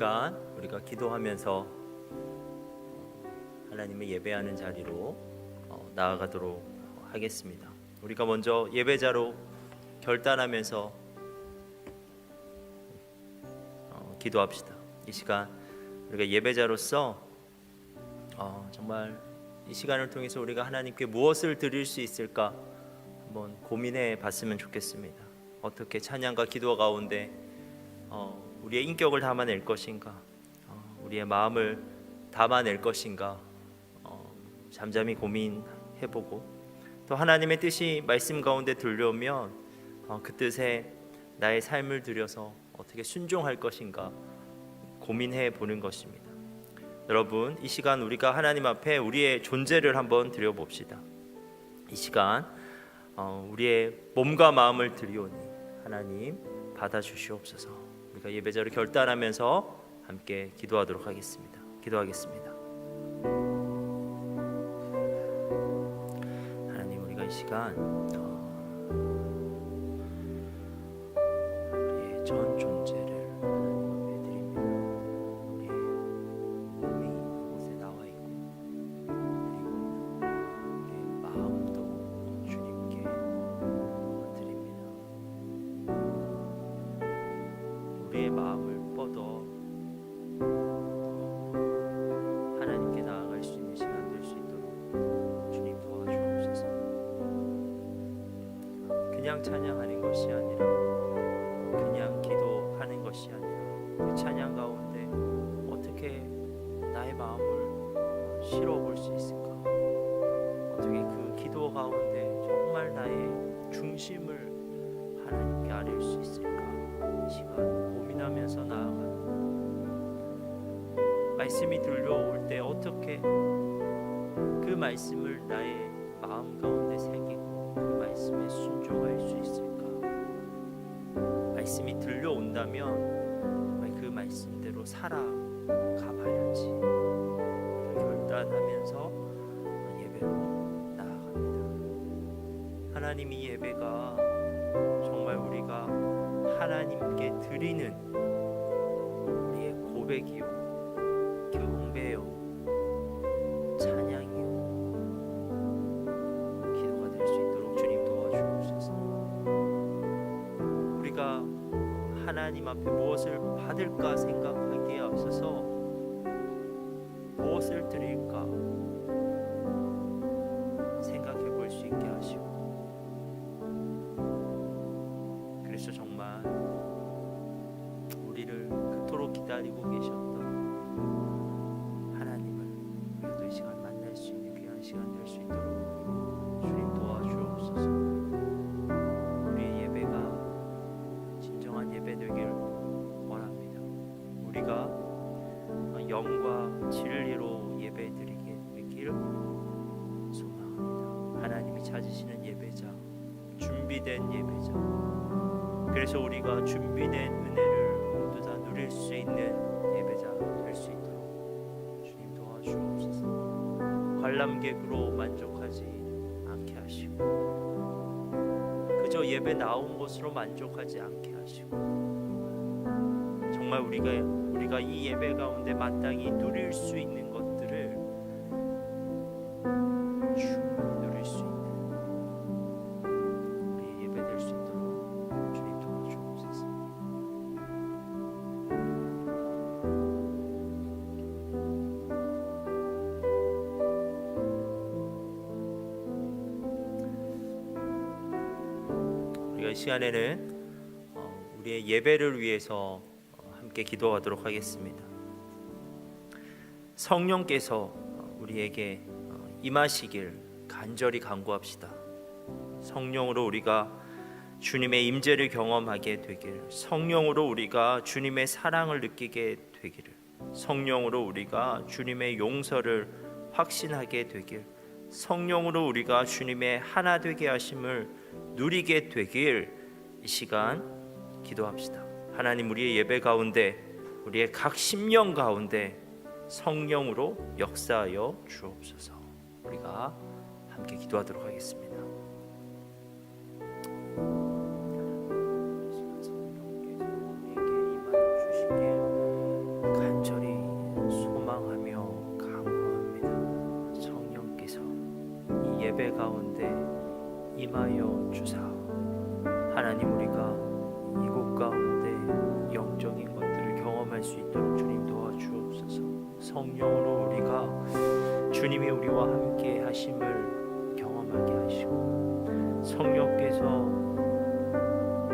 시간 우리가 기도하면서 하나님을 예배하는 자리로 나아가도록 하겠습니다. 우리가 먼저 예배자로 결단하면서 기도합시다. 이 시간 우리가 예배자로서 정말 이 시간을 통해서 우리가 하나님께 무엇을 드릴 수 있을까 한번 고민해 봤으면 좋겠습니다. 어떻게 찬양과 기도 가운데 우리의 인격을 담아낼 것인가, 우리의 마음을 담아낼 것인가, 잠잠히 고민해보고 또 하나님의 뜻이 말씀 가운데 들려오면 그 뜻에 나의 삶을 들여서 어떻게 순종할 것인가 고민해 보는 것입니다. 여러분, 이 시간 우리가 하나님 앞에 우리의 존재를 한번 드려봅시다. 이 시간 우리의 몸과 마음을 드리오니 하나님 받아주시옵소서. 우리가 예배자로 결단하면서 함께 기도하도록 하겠습니다. 기도하겠습니다. 하나님, 우리가 이 시간 우리의 전 존재를 하나님 앞에 드립니다. 우리의 몸이 이곳에 나와 있고 그리고 우리의 마음도 주님께 드립니다. 우리의 마음을 뻗어 하나님께 나아갈 수 있는 시간 될 수 있도록 주님 도와주옵소서. 그냥 찬양하는 것이 아니라 그냥 기도하는 것이 아니라 그 찬양 가운데 어떻게 나의 마음을 실어볼 수 있을까? 어떻게 그 기도 가운데 정말 나의 중심을 하나님께 아릴 수 있을까? 이 시간 고민하면서 나아가는 말씀이 들려올 때 어떻게 그 말씀을 나의 마음 가운데 새기고 그 말씀에 순종할 수 있을까? 말씀이 들려온다면 그 말씀대로 살아가봐야지 결단하면서 예배로 나아갑니다. 하나님, 이 예배가 정말 우리가 하나님께 드리는 우리의 고백이요 경배요 찬양이요 기도가 될 수 있도록 주님 도와주옵소서. 우리가 하나님 앞에 무엇을 받을까 생각하기에 앞서서 무엇을 드릴까 생각해 볼 수 있게 하시고, 그래서 정말 우리를 그토록 기다리고 계셨던 하나님을 우리도 이 시간 만날 수 있는 귀한 시간 될 수 있도록 주님 도와주옵소서. 우리의 예배가 진정한 예배 되길 원합니다. 우리가 영과 진리로 예배 드리게 되길 소망합니다. 하나님이 찾으시는 예배자, 준비된 예배자, 그래서 우리가 준비된 은혜를 모두 다 누릴 수 있는 예배자 될 수 있도록 주님 도와주옵소서. 관람객으로 만족하지 않게 하시고 그저 예배 나온 것으로 만족하지 않게 하시고 정말 우리가 이 예배 가운데 마땅히 누릴 수 있는 것들을 충분히 누릴 수 있는 우리의 예배 될 수 있도록 주님 도와주옵소서. 우리가 이 시간에는 우리의 예배를 위해서 함께 기도하도록 하겠습니다. 성령께서 우리에게 임하시길 간절히 간구합시다. 성령으로 우리가 주님의 임재를 경험하게 되길, 성령으로 우리가 주님의 사랑을 느끼게 되기를, 성령으로 우리가 주님의 용서를 확신하게 되길, 성령으로 우리가 주님의 하나 되게 하심을 누리게 되길 이 시간 기도합시다. 하나님, 우리의 예배 가운데 우리의 각 심령 가운데 성령으로 역사하여 주옵소서. 우리가 함께 기도하도록 하겠습니다. 성령께서 우리에게 임하여 주시길 가운데 임하여 주사. 하나님, 우리가 이곳 가운데 영적인 것들을 경험할 수 있도록 주님 도와주옵소서. 성령으로 우리가 주님이 우리와 함께 하심을 경험하게 하시고,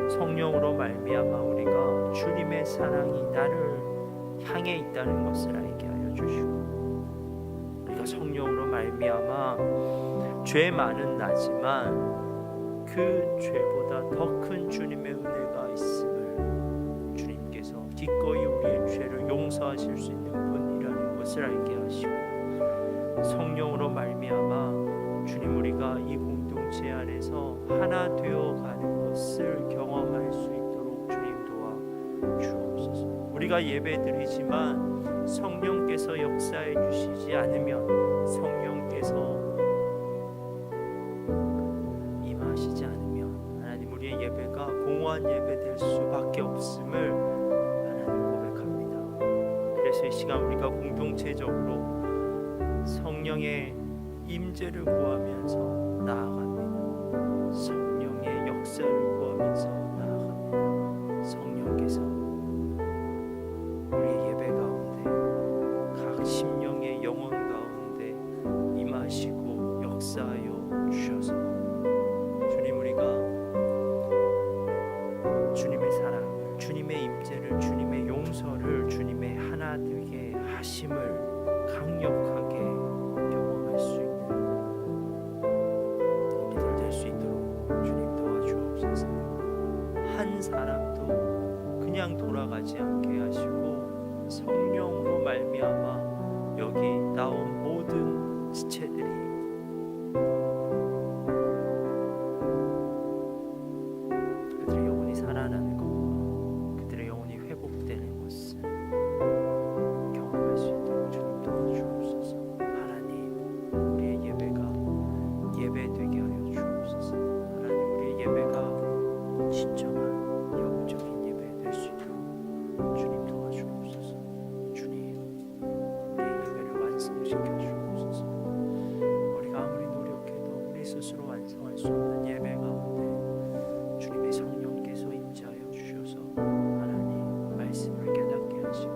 성령으로 말미암아 우리가 주님의 사랑이 나를 향해 있다는 것을 알게 하여 주시고, 우리가 성령으로 말미암아 죄 많은 나지만 그 죄보다 더 큰 주님의 은혜가 있음을, 주님께서 기꺼이 우리의 죄를 용서하실 수 있는 분이라는 것을 알게 하시고, 성령으로 말미암아 주님, 우리가 이 공동체 안에서 하나 되어가는 것을 경험할 수 있도록 주님 도와주옵소서. 우리가 예배드리지만 성령께서 역사해 주시지 않으면, 성령께서 임하시지 않으면 하나님, 우리의 예배가 공허한 예배 될 수밖에 없음을 하나님 고백합니다. 그래서 이 시간 우리가 공동체적으로 성령의 임재를 구하면서 나아갑니다. 성령의 역사를 구하면서 나아갑니다. 성령께서 우리의 예배 가운데, 각 심령의 영혼 가운데 임하시고 역사하여 주셔서 주님, 우리가 주님의 사랑을, 주님의 임재를, 주님의 용서를, 주님의 하나 되게 하심을 강력하게 경험할 수 있는 우리들 될 수 있도록 주님 도와주옵소서. 한 사람도 그냥 돌아가지 않게 하시고, 성령으로 말미암아 여기 나온 모든 지체들이 그들의 영혼이 살아나는 것과 그들의 영혼이 회복되는 것을 경험할 수 있도록 주님 도와주옵소서. 하나님, 우리의 예배가 예배되게 하여 주옵소서. 하나님, 우리의 예배가 진정한 영적인 예배 될 수 있도록 주님 도와주옵소서. 주님, 우리의 예배를 완성시켜 주옵소서. 우리가 아무리 노력해도 우리 스스로 완성할 수 없는 예배 가운데 주님의 성령께서 임재하여 주셔서 하나님 말씀을 깨닫게 하시고,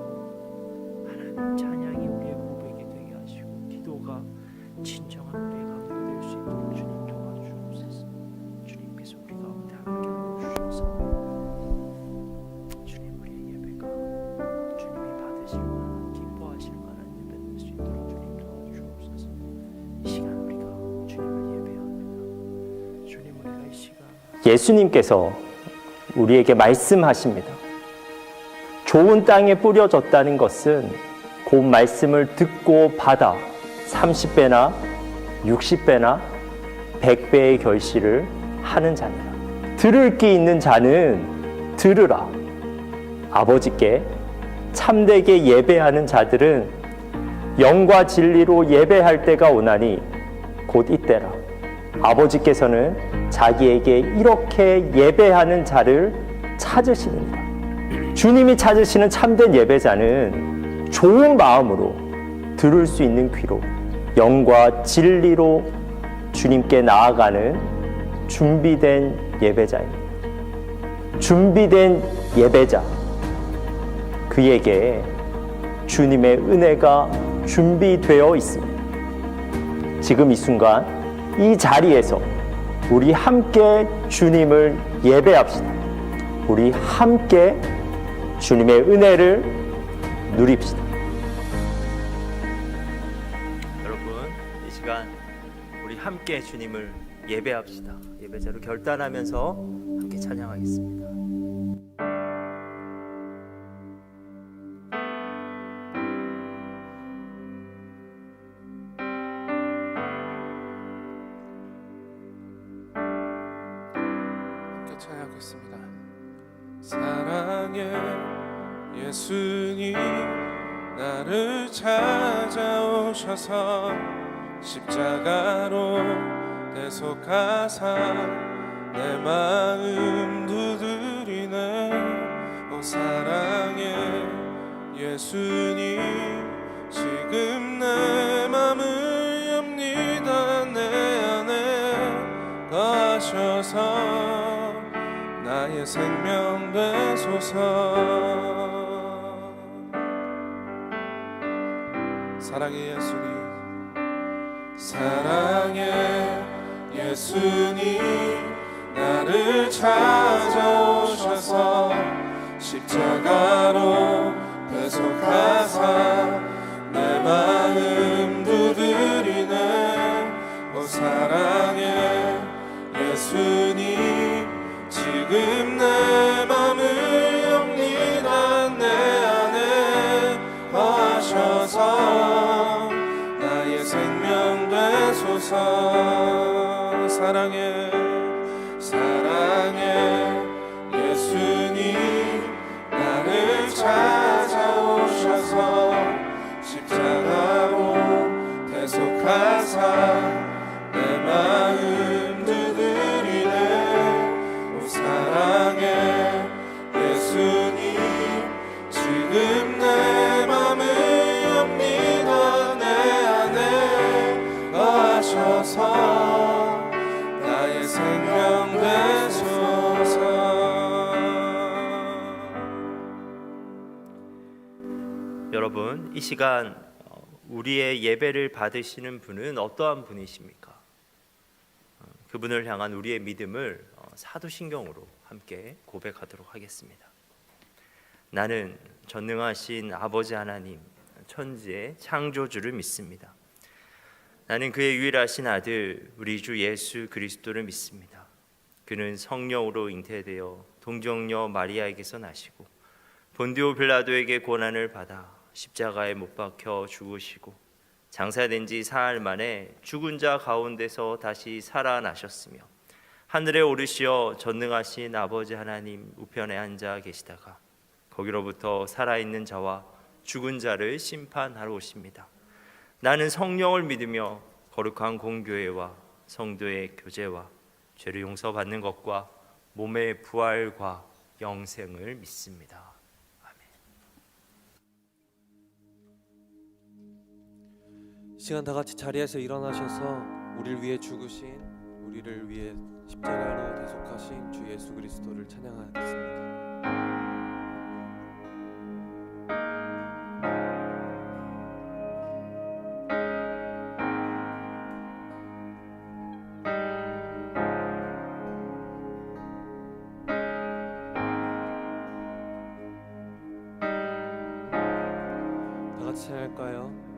하나님 찬양이 우리의 고백이 되게 하시고, 기도가 진정한 우리의 강도 될 수 있도록 주님 도와주옵소서. 주님께서 우리 가운데 함께하여 주셔서 주님, 우리의 예배가 주님이 받으실 만한, 기뻐하실 만한 예배 될 수 있도록 주님 도와주옵소서. 이 시간 우리가 주님을 예배합니다. 주님, 우리가 이 시간 예수님께서 우리에게 말씀하십니다. 좋은 땅에 뿌려졌다는 것은 그 말씀을 듣고 받아 30배나 60배나 100배의 결실을 하는 자니라. 들을 귀 있는 자는 들으라. 아버지께 참되게 예배하는 자들은 영과 진리로 예배할 때가 오나니 곧 이때라. 아버지께서는 자기에게 이렇게 예배하는 자를 찾으시느니라. 주님이 찾으시는 참된 예배자는 좋은 마음으로 들을 수 있는 귀로 영과 진리로 주님께 나아가는 준비된 예배자입니다. 준비된 예배자, 그에게 주님의 은혜가 준비되어 있습니다. 지금 이 순간 이 자리에서 우리 함께 주님을 예배합시다. 우리 함께 주님의 은혜를 누립시다. 여러분, 이 시간 우리 함께 주님을 예배합시다. 예배자로 결단하면서 함께 찬양하겠습니다. 함께 찬양하겠습니다. 사랑의 예수님, 나를 찾아오셔서 십자가로 대속하사 내 마음 두드리네. 오 사랑의 예수님, 지금 내 맘을 엽니다. 내 안에 오셔서 나의 생명 되소서. 사랑의 예수님, 사랑의 예수님, 나를 찾아오셔서 십자가로 배속하사 내 마음 두드리네. 오 사랑의 예수님, 지금 내 맘을 엽니다. 내 안에 거하셔서 나의 생명 되소서. 사랑의 예수님, 나를 찾아오셔서 십자가로 대속하사 내 마음 두드리네. 오 사랑의 예수님, 지금 내 맘을 엽니다. 내 안에 거하셔서 나의 생명 되소서. 여러분, 이 시간 우리의 예배를 받으시는 분은 어떠한 분이십니까? 그분을 향한 우리의 믿음을 사도신경으로 함께 고백하도록 하겠습니다. 나는 전능하신 아버지 하나님, 천지의 창조주를 믿습니다. 나는 그의 유일하신 아들 우리 주 예수 그리스도를 믿습니다. 그는 성령으로 잉태되어 동정녀 마리아에게서 나시고 본디오 빌라도에게 고난을 받아 십자가에 못 박혀 죽으시고 장사된 지 사흘 만에 죽은 자 가운데서 다시 살아나셨으며 하늘에 오르시어 전능하신 아버지 하나님 우편에 앉아 계시다가 거기로부터 살아있는 자와 죽은 자를 심판하러 오십니다. 나는 성령을 믿으며 거룩한 공교회와 성도의 교제와 죄를 용서받는 것과 몸의 부활과 영생을 믿습니다. 이 시간 다 같이 자리에서 일어나셔서 우리를 위해 죽으신, 우리를 위해 십자가로 대속하신 주 예수 그리스도를 찬양하겠습니다. 다 같이 찬양할까요?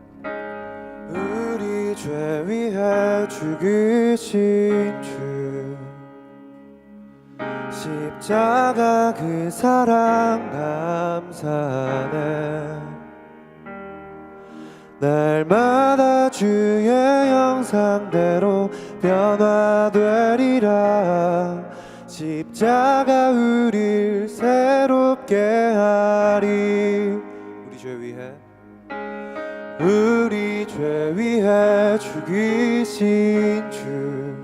우리 죄 위해 죽으신 주, 십자가 그 사랑 감사네. 날마다 주의 형상대로 변화되리라. 십자가 우릴 새롭게 하리. 우리 죄 위해, 우리 죄 위해 죽으신 주,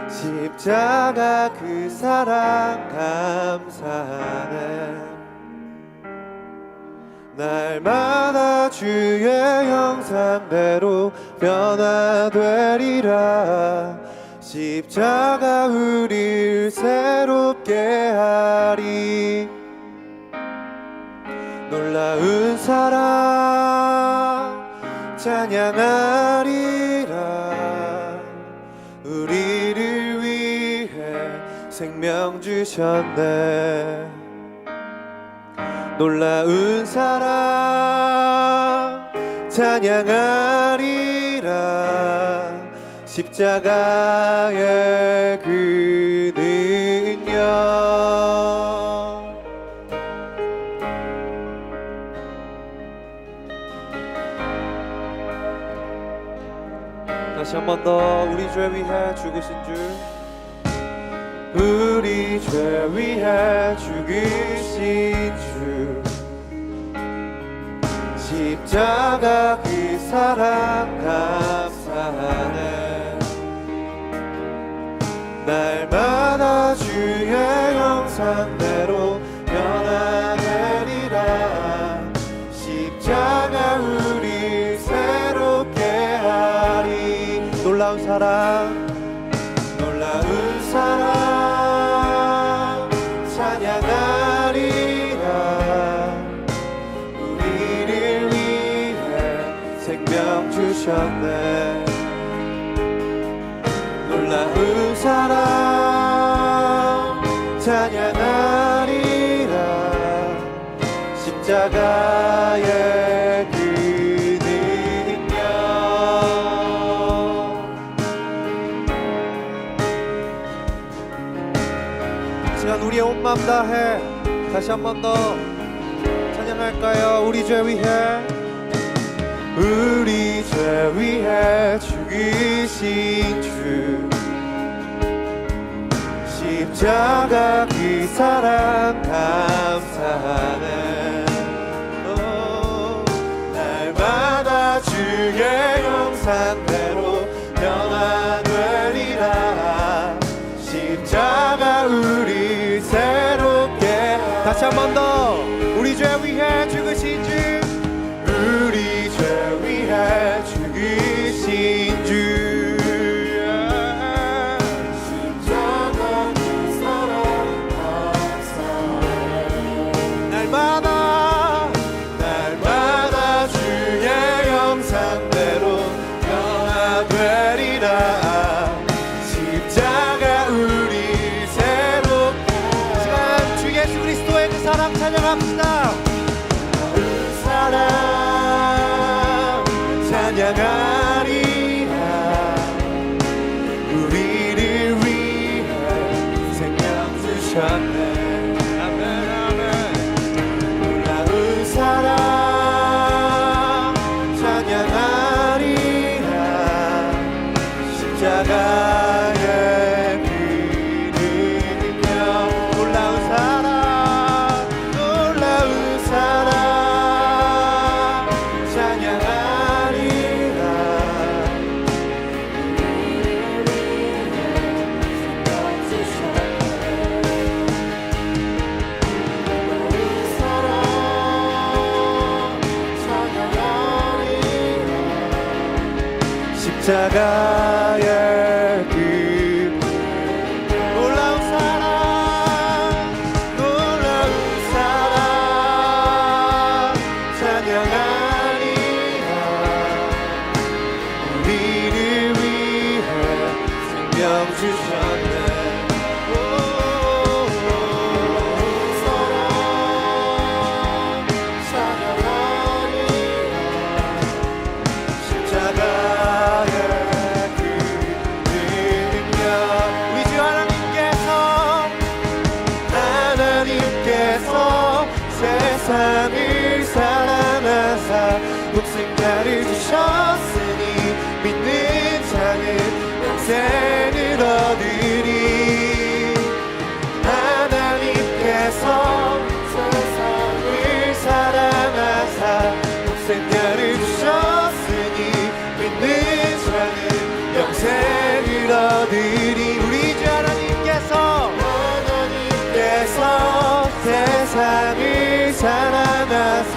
십자가 그 사랑 감사하네. 날마다 주의 형상대로 변화되리라. 십자가 우릴 새롭게 하리. 놀라운 사랑 찬양하리라. 우리를 위해 생명 주셨네. 놀라운 사랑 찬양하리라. 십자가의 그 능력. 다시 한 번 더. 우리 죄 위해 죽으신 주, 우리 죄 위해 죽으신 주, 십자가 그 사랑 감사하네. 날마다 주의 형상대로 변화되리라. 십자가 우리 새롭게 하리. 놀라운 사랑, 놀라운 주셨네. 놀라운 사랑 찬양하리라. 십자가의 그 능력. 시간 우리의 온 마음 다해 다시 한 번 더 찬양할까요? 우리 죄 위해, 우리 죄 위해 죽이신 주, 십자가 그 사랑 감사하네. 날마다 주의 형상대로 변화되리라. 십자가 우리 새롭게. 다시 한 번 더. 우리 죄 위해 죽으신 주, 우리 죄 위해 죽으신 주, 십자가 그 사랑 감사해. 날마다 주의 형상대로 변화되리라. 십자가 우리 새롭게. 시간 주 예수 그리스도의 그 사랑 찬양합시다. 그 사랑 찬양하리라. 우리를 위해 생명 주셨네. 아멘 아멘. 놀라운 사랑 찬양하리라. 십자가의 그 능력. 놀라운 사랑 찬양하리라. 십자가의 그 놀라운 사랑, 놀라운 사랑 찬양하리라. 우리를 위해 생명 주셨네. 사랑 찬양하리라. 십자가의 그 능력. 우리 주 하나님께서 세상을 사랑하사 독생자를 주셨으니 믿는 자는 영생을 얻으리. 하나님께서 세상을 사랑하사 독생자를 주셨으니 믿는 자는 영생을 얻으리. 우리 주 하나님께서 세상을 사랑하사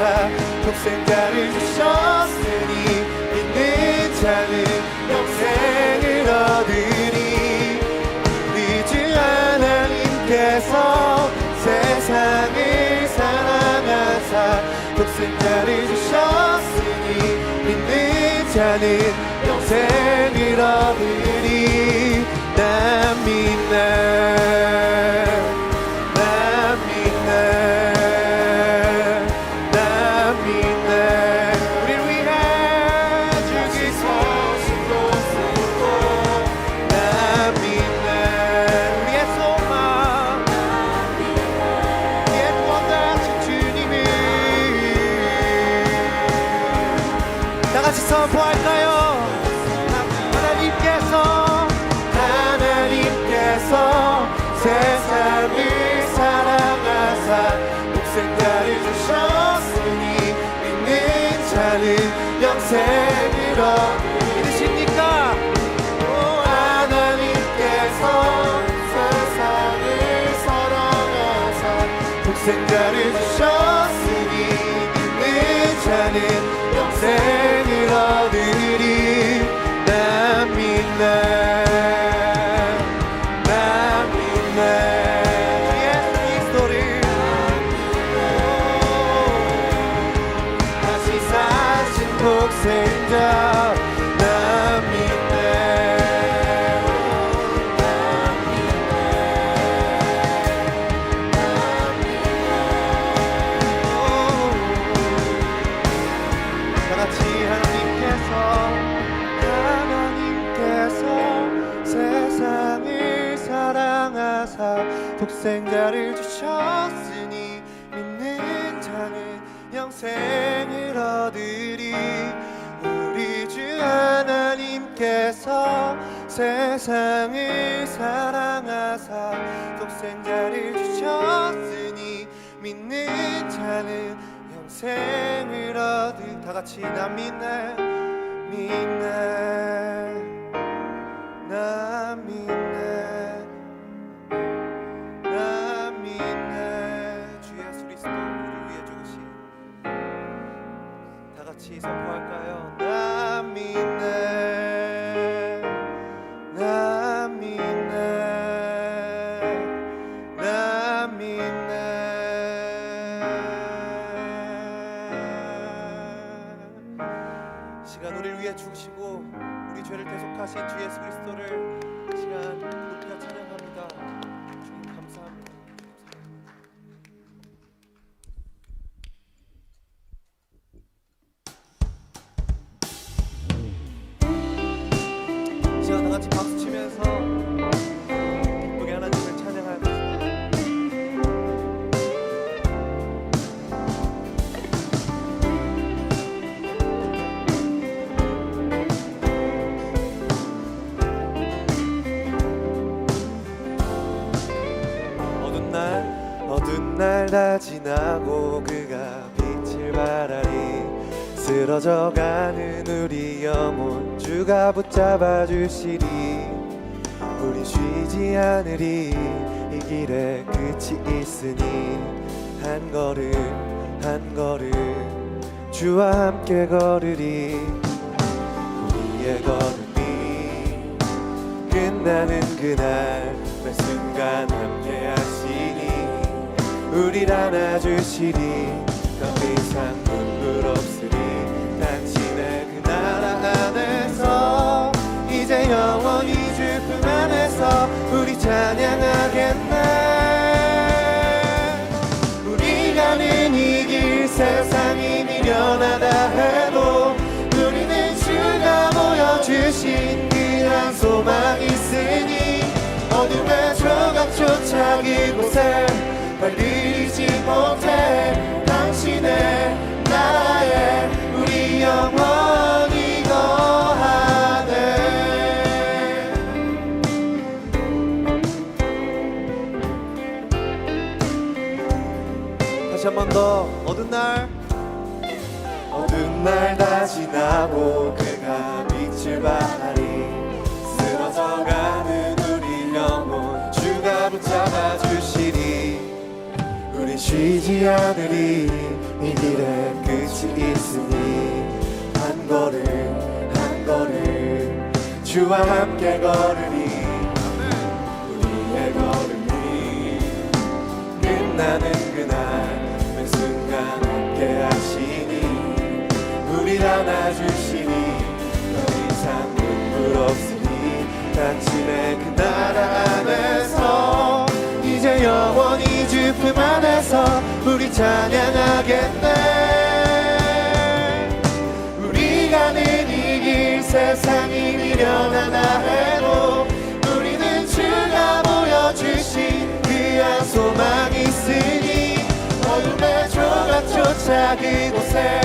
독생자를 주셨으니 믿는 자는 영생을 얻으리. 우리 주 하나님께서 세상을 사랑하사 독생자를 주셨으니 믿는 자는 영생을 얻으리. 난 믿네. 선포할까요? 하나님께서 세상을 사랑하사 독생자를 주셨으니 믿는 자는 영생을 얻으리. 믿으십니까? 하나님께서 세상을 사랑하사 독생자를 주셨으니 믿는 자는 영생을 얻으리. 난 믿네. 예수 그리스도를 다시 사신 것 독생자 나 믿네. 다같이 하나님께서 세상을 사랑하사 독생자를 주셨으니 믿는 자는 영생을 얻으리. 우리 주 하나님께서 세상을 사랑하사 독생자를 주셨으니 믿는 자는 영생을 얻으리. 다같이 나 믿네 믿네 나 믿네 나 믿네. 주 예수 그리스도 우리를 위해 죽으신. 다같이 선포할까요? 나 믿네 나 믿네 나 믿네. 시간 우리를 위해 죽으시고 우리 죄를 대속하신 주 예수 그리스도를 시간 높여 찬양합니다. 주님 감사합니다. 시간 다 같이 박수 치면서 기쁘게 하나님을 찬양하겠습니다. 어두운 날 다 지나고 그가 빛을 발하리. 쓰러져가는 우리 영혼 주가 붙잡아 주시리. 우리 쉬지 않으리. 이 길에 끝이 있으니 한 걸음 한 걸음 주와 함께 걸으리. 우리의 걸음이 끝나는 그날 매 순간 함께 하시니 우리를 안아주시리. 더 이상 눈물 없으리. 당신의 그 나라 안에서 이제 영원히 주 품 안에서 우리 찬양하겠네. 우리 가는 이 길 세상이 미련하다 해도 우리는 주가 보여주신 그 한 소망 있으니 어둠의 조각조차 그곳에 발리지 못해 당신의 나라에 우리 영원히 거하네. 다시 한 번 더. 어두운 날 다 지나고 그가 빛을 발하리. 쓰러져가는 우리 영혼 주가 붙잡아 주시리. 우리 쉬지 않으리. 이 길에 끝이 있으니 한 걸음 한 걸음 주와 함께 걸으리. 우리의 걸음이 끝나는 그날 매 순간 함께 하시니 우리를 안아주시니 더 이상 눈물 없으니 당신의 그 나라 안에서 이제 영원히 주 품 안에서 우리 찬양하겠네. 우리 가는 이 길 세상이 미련하다 해도 우리는 주가 보여주신 귀한 소망 있으니 어둠의 조각조차 그곳에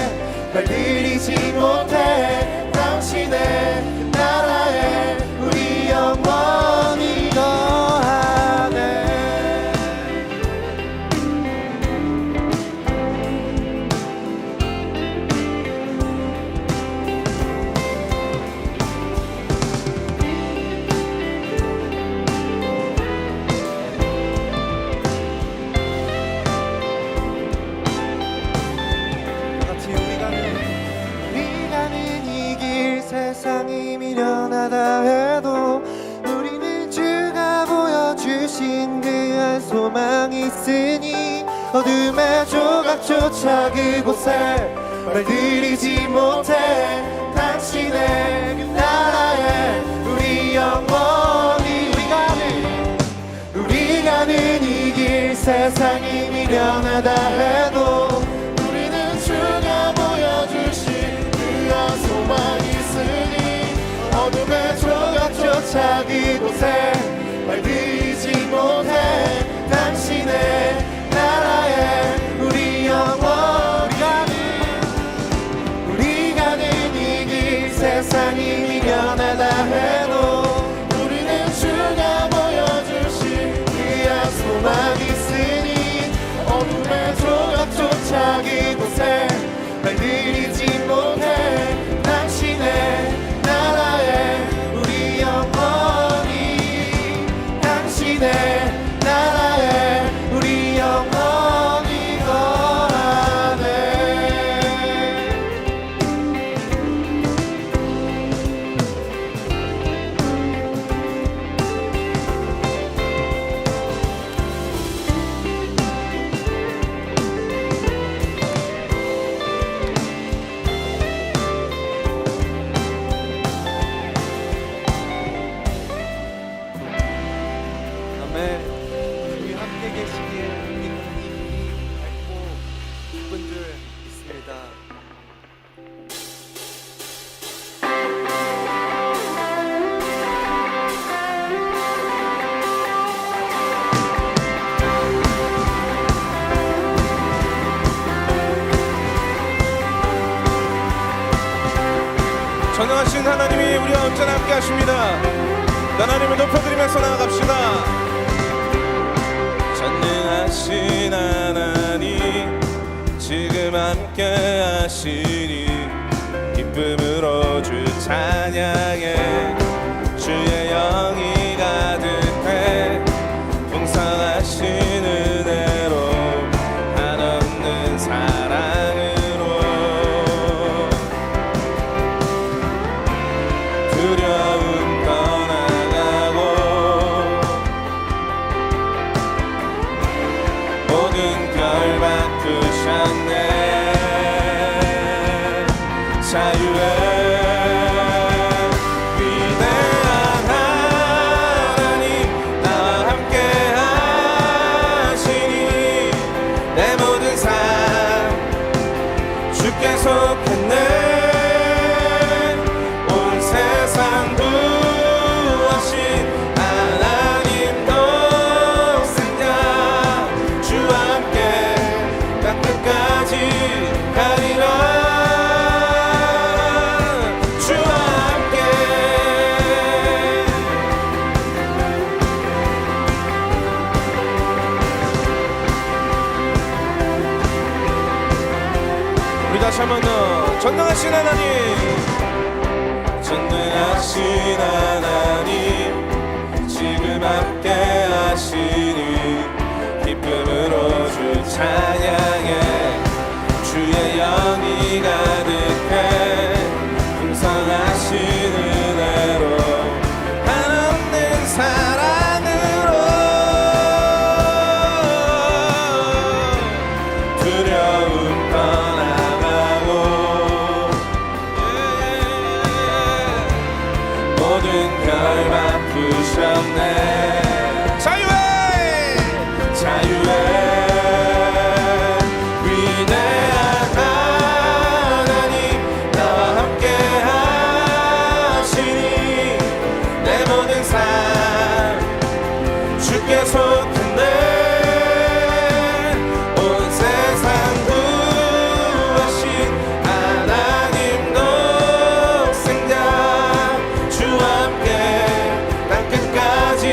발들이지 못해 당신의 나라에 우리 영원히 거하네. 세상이 미련하다 해도 우리는 주가 보여주신 그 한 소망이 있으니 어둠의 조각조차 그곳에 말들이지 못해 당신의 그 나라에 우리 영원히 우리 가는 이 길 세상이 미련하다 해도 우리는 주가 보여주신 그한 소망이 있으니 어둠의 조각조차 이곳에 말들이지 못해 당신의 나라에 우리 영원히 우리 가는 이 길 세상이 미련하다 해도 우리는 주가 보여주신 귀한 소망이 있으니 어둠의 조각조차 이곳에 말들이지 못해 당신의 나라에 우리 영원히 당신의 나라에 우리 영원히 거하네. 아멘. 주님 함께 계시기에 우리는 이 밝고 기쁜 줄 믿습니다. 전능하신 하나님이 우리와 언제나 함께 하십니다. 하나님을 높여드리면서 나아갑시다. 전능하신 하나님 지금 함께 하시니 기쁨으로 주 찬양해 주의 영이 가득해 풍성하신 은혜로 한없는 사랑으로 두려움 떠나가고 모든 결 바꾸셨네. 자유의 위대한 하나님 나와 함께 하시니 내 모든 삶 주께 속했네. 온 세상 구하신 하나님 독생자 주와 함께 땅끝까지 가리라. 주와 함께 우리 다시 한번 더 전능하신 하나님 전능하신 하나님 지금 함께 하시니 기쁨으로 주 찬양해 주의 영이 가득해 풍성하신 은혜로 한없는 사랑으로 두려움 떠나가고 모든 결 바꾸셨네. 자유의 위대한 하나님 나와 함께 하시니 내 모든 삶 주께 속했네. 온 세상 구하신 하나님 독생자 주와 함께 땅끝까지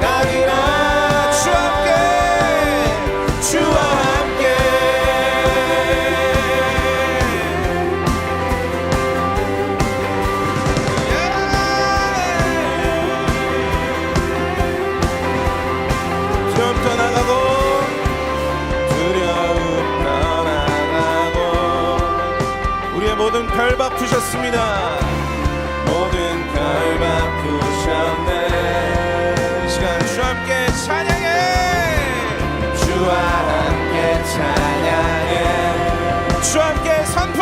가리라. 주와 함께 두려움 떠나가고 두려움 떠나가고 우리의 모든 별 바꾸셨습니다. 모든 별 바꾸셨네. 이 시간 주와 함께 찬양해. 주와 함께 찬양해 주와 함께 선포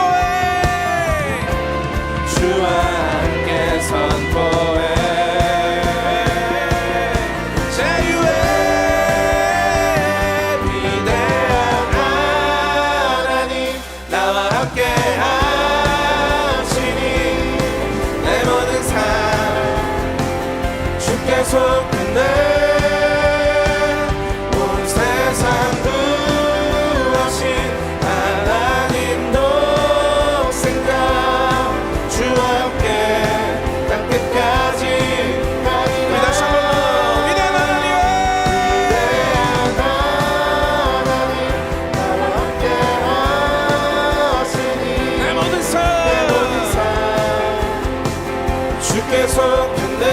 속했네.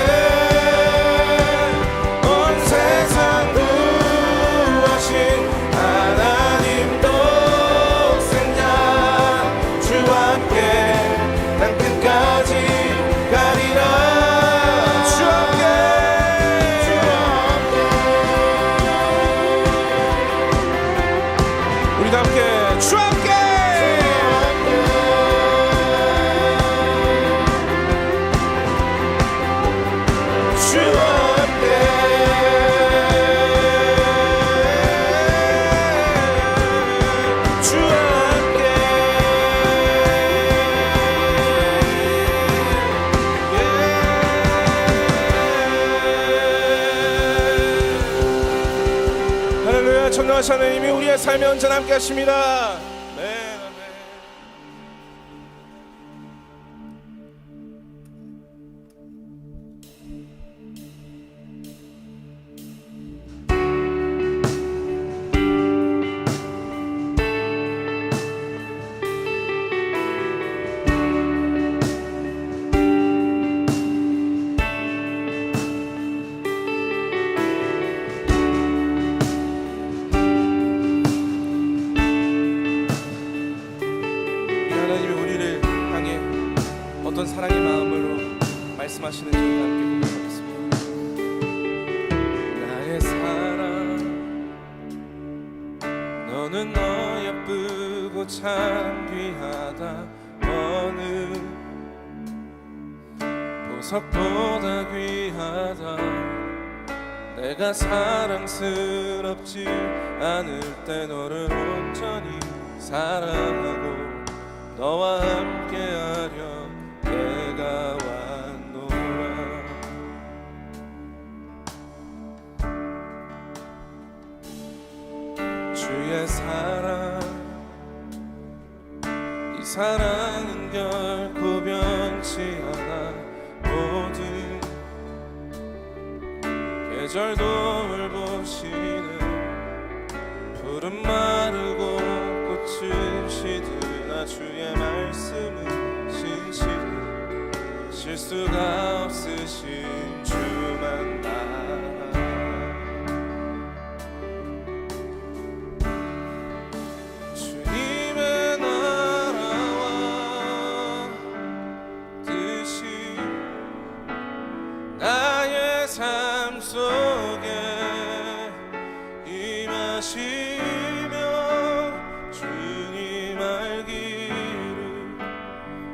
온 세상 구하신 하나님 독생자 주와 함께 땅 끝까지 가리라. 주와 함께 우리 다 함께 주와 함께 주와 함께 주와 함께 할렐루야. 전능하신 하나님이 우리의 삶에 언제나 함께 하십니다. 아멘, 아멘. 하나님이 우리를 향해 어떤 사랑의 마음으로 말씀하시는지 함께 보겠습니다. 나의 사랑, 너는 너 예쁘고 참 귀하다. 어느 보석보다 귀하다. 내가 사랑스럽지 않을 때 너를 온전히 사랑하고 너와 함께하려 내가 왔노라. 주의 사랑, 이 사랑은 결코 변치 않아. 모든 계절 돌보시는 푸른 마르고 꽃은 시드나 주의 말씀은 신실해. 실수가 없으신 주만 알아. 주님의 나라와 뜻이 나의 삶 속에 임하시며 주님 알기를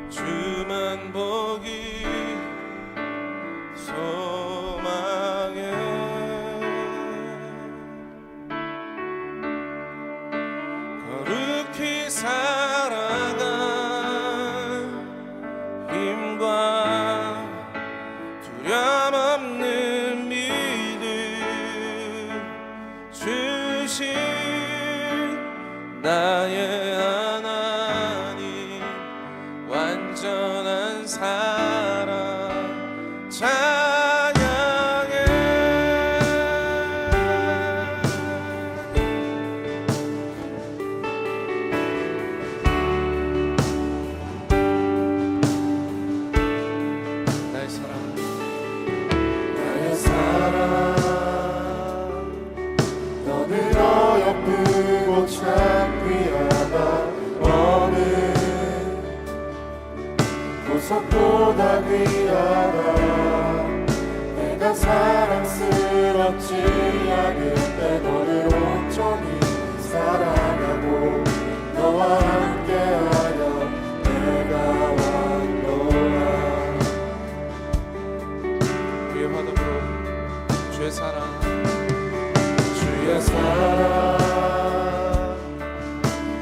주만 보기 소망해. 거룩히 살아가 힘과 두려움 없는 믿음 주신 나의 하나님, 완전한 사랑 찬양해. 나의 사랑, 나의 사랑, 너는 너 예쁘고 참 귀하다. 어느 보석보다 귀하다. 내가 사랑스럽지 않을 때 너를 온전히 사랑하고 너와 함께하려 내가 왔노라. 우리의 화답으로 주의 사랑, 주의 사랑,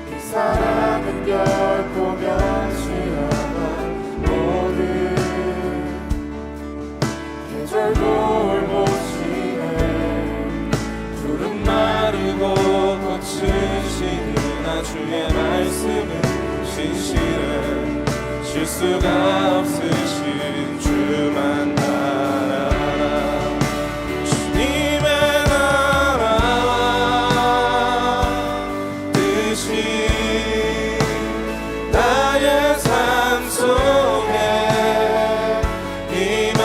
이 사랑은 결코 변치 않아. 모든 계절 돌보시네. 푸른 마르고 꽃은 시드나 주의 말씀은 신실해. 실수가 없으신 주만 알아. 주님의 나라와 뜻이 나의 삶 속에 임하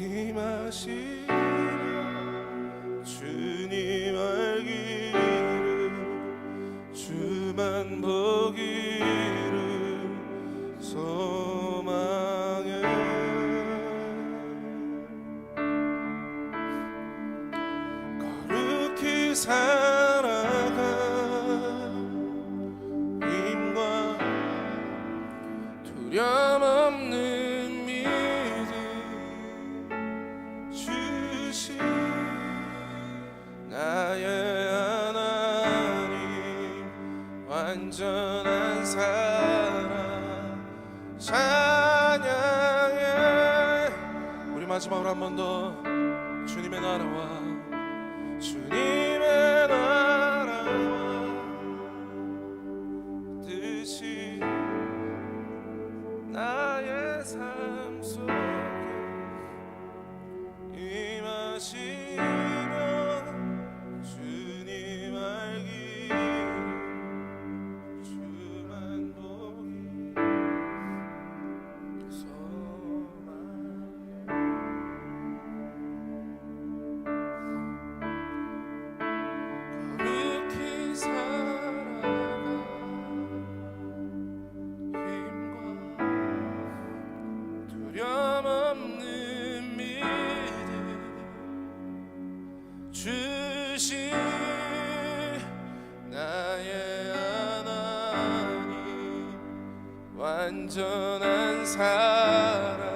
임하시며 주님 알기를 주만 보기를 소망해 거룩히 살아가 힘과 두려움 없는 믿음 주신 나의 하나님 완전한 사랑 찬양해. 우리 마지막으로 한 번 더 주님의 나라와 주님의 나라와 뜻이 나의 삶 속에 임하시며 주님 알기를 주만 보기 소망해. 거룩히 살아가 힘과 두려움 없는 믿음 주신 나의 하나님 완전한 사랑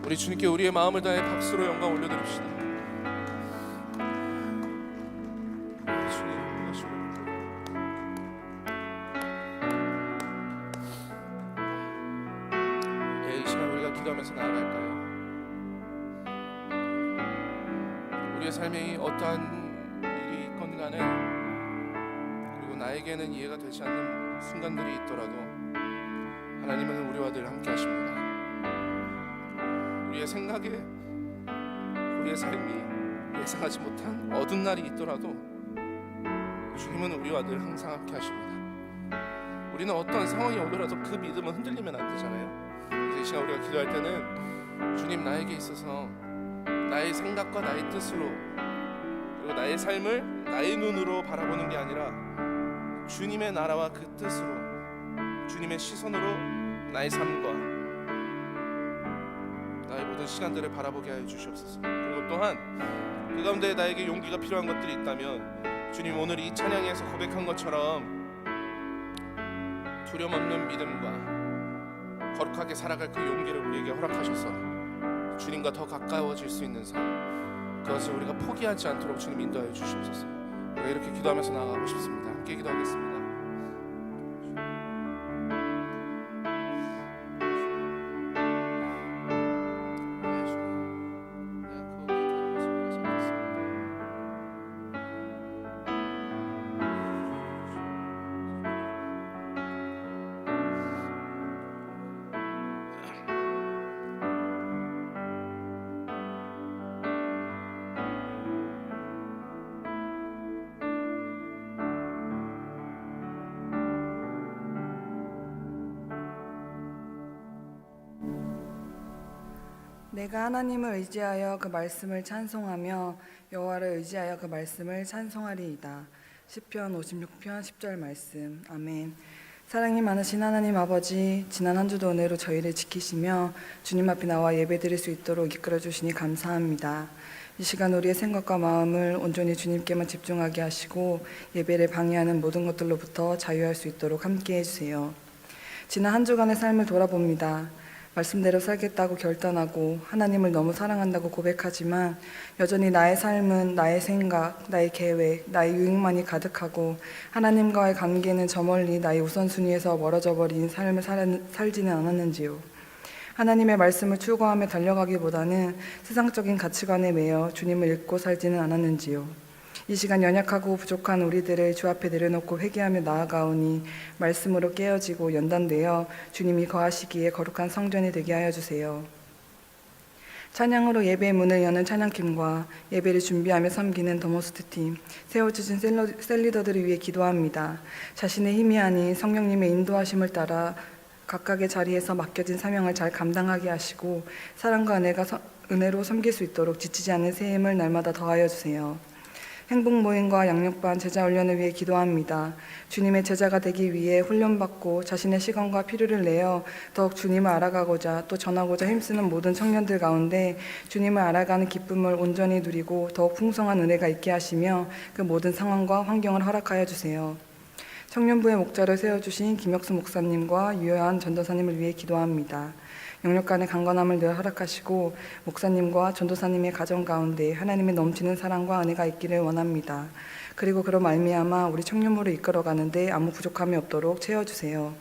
우리 주님께 우리의 마음을 다해 박수로 영광 올려드립시다. 주님, 이 시간 우리가 기도하면서 나아갈까요? 우리의 삶에 어떠한 일이 있건 간에 그리고 나에게는 이해가 되지 않는 순간들이 있더라도 하나님은 우리와 늘 함께 하십니다. 우리의 생각에 우리의 삶이 예상하지 못한 어두운 날이 있더라도 주님은 우리와 늘 항상 함께 하십니다. 우리는 어떤 상황이 오더라도 그 믿음은 흔들리면 안 되잖아요. 그래서 이 시간 우리가 기도할 때는 주님 나에게 있어서 나의 생각과 나의 뜻으로 그리고 나의 삶을 나의 눈으로 바라보는 게 아니라 주님의 나라와 그 뜻으로 주님의 시선으로 나의 삶과 나의 모든 시간들을 바라보게 하여 주시옵소서. 그리고 또한 그 가운데 나에게 용기가 필요한 것들이 있다면 주님 오늘 이 찬양에서 고백한 것처럼 두려움 없는 믿음과 거룩하게 살아갈 그 용기를 우리에게 허락하셔서 주님과 더 가까워질 수 있는 삶 그것을 우리가 포기하지 않도록 주님 인도하여 주시옵소서. 우리가 이렇게 기도하면서 나아가고 싶습니다. 함께 기도하겠습니다. 내가 하나님을 의지하여 그 말씀을 찬송하며 여호와를 의지하여 그 말씀을 찬송하리이다. 시편 56편 10절 말씀. 아멘. 사랑이 많으신 하나님 아버지, 지난 한 주도 은혜로 저희를 지키시며 주님 앞에 나와 예배드릴 수 있도록 이끌어 주시니 감사합니다. 이 시간 우리의 생각과 마음을 온전히 주님께만 집중하게 하시고 예배를 방해하는 모든 것들로부터 자유할 수 있도록 함께 해주세요. 지난 한 주간의 삶을 돌아봅니다. 말씀대로 살겠다고 결단하고 하나님을 너무 사랑한다고 고백하지만 여전히 나의 삶은 나의 생각, 나의 계획, 나의 유익만이 가득하고 하나님과의 관계는 저 멀리 나의 우선순위에서 멀어져 버린 삶을 살지는 않았는지요. 하나님의 말씀을 추구하며 달려가기보다는 세상적인 가치관에 매여 주님을 잊고 살지는 않았는지요. 이 시간 연약하고 부족한 우리들을 주 앞에 내려놓고 회개하며 나아가오니 말씀으로 깨어지고 연단되어 주님이 거하시기에 거룩한 성전이 되게 하여 주세요. 찬양으로 예배의 문을 여는 찬양팀과 예배를 준비하며 섬기는 더모스트팀, 세워주신 셀리더들을 위해 기도합니다. 자신의 힘이 아닌 성령님의 인도하심을 따라 각각의 자리에서 맡겨진 사명을 잘 감당하게 하시고 사랑과 은혜로 섬길 수 있도록 지치지 않는 새 힘을 날마다 더하여 주세요. 행복 모임과 양육반 제자 훈련을 위해 기도합니다. 주님의 제자가 되기 위해 훈련받고 자신의 시간과 필요를 내어 더욱 주님을 알아가고자 또 전하고자 힘쓰는 모든 청년들 가운데 주님을 알아가는 기쁨을 온전히 누리고 더욱 풍성한 은혜가 있게 하시며 그 모든 상황과 환경을 허락하여 주세요. 청년부의 목자를 세워주신 김혁수 목사님과 유효한 전도사님을 위해 기도합니다. 영육간의 강건함을 늘 허락하시고 목사님과 전도사님의 가정 가운데 하나님의 넘치는 사랑과 은혜가 있기를 원합니다. 그리고 그로 말미암아 우리 청년부를 이끌어가는데 아무 부족함이 없도록 채워주세요.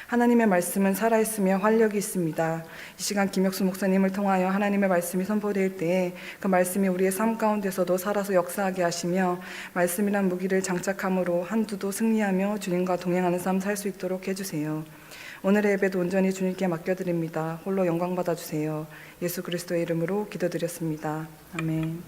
하나님의 말씀은 살아있으며 활력이 있습니다. 이 시간 김혁수 목사님을 통하여 하나님의 말씀이 선포될 때에 그 말씀이 우리의 삶 가운데서도 살아서 역사하게 하시며 말씀이란 무기를 장착함으로 한두도 승리하며 주님과 동행하는 삶 살 수 있도록 해주세요. 오늘의 예배도 온전히 주님께 맡겨드립니다. 홀로 영광 받아주세요. 예수 그리스도의 이름으로 기도드렸습니다. 아멘.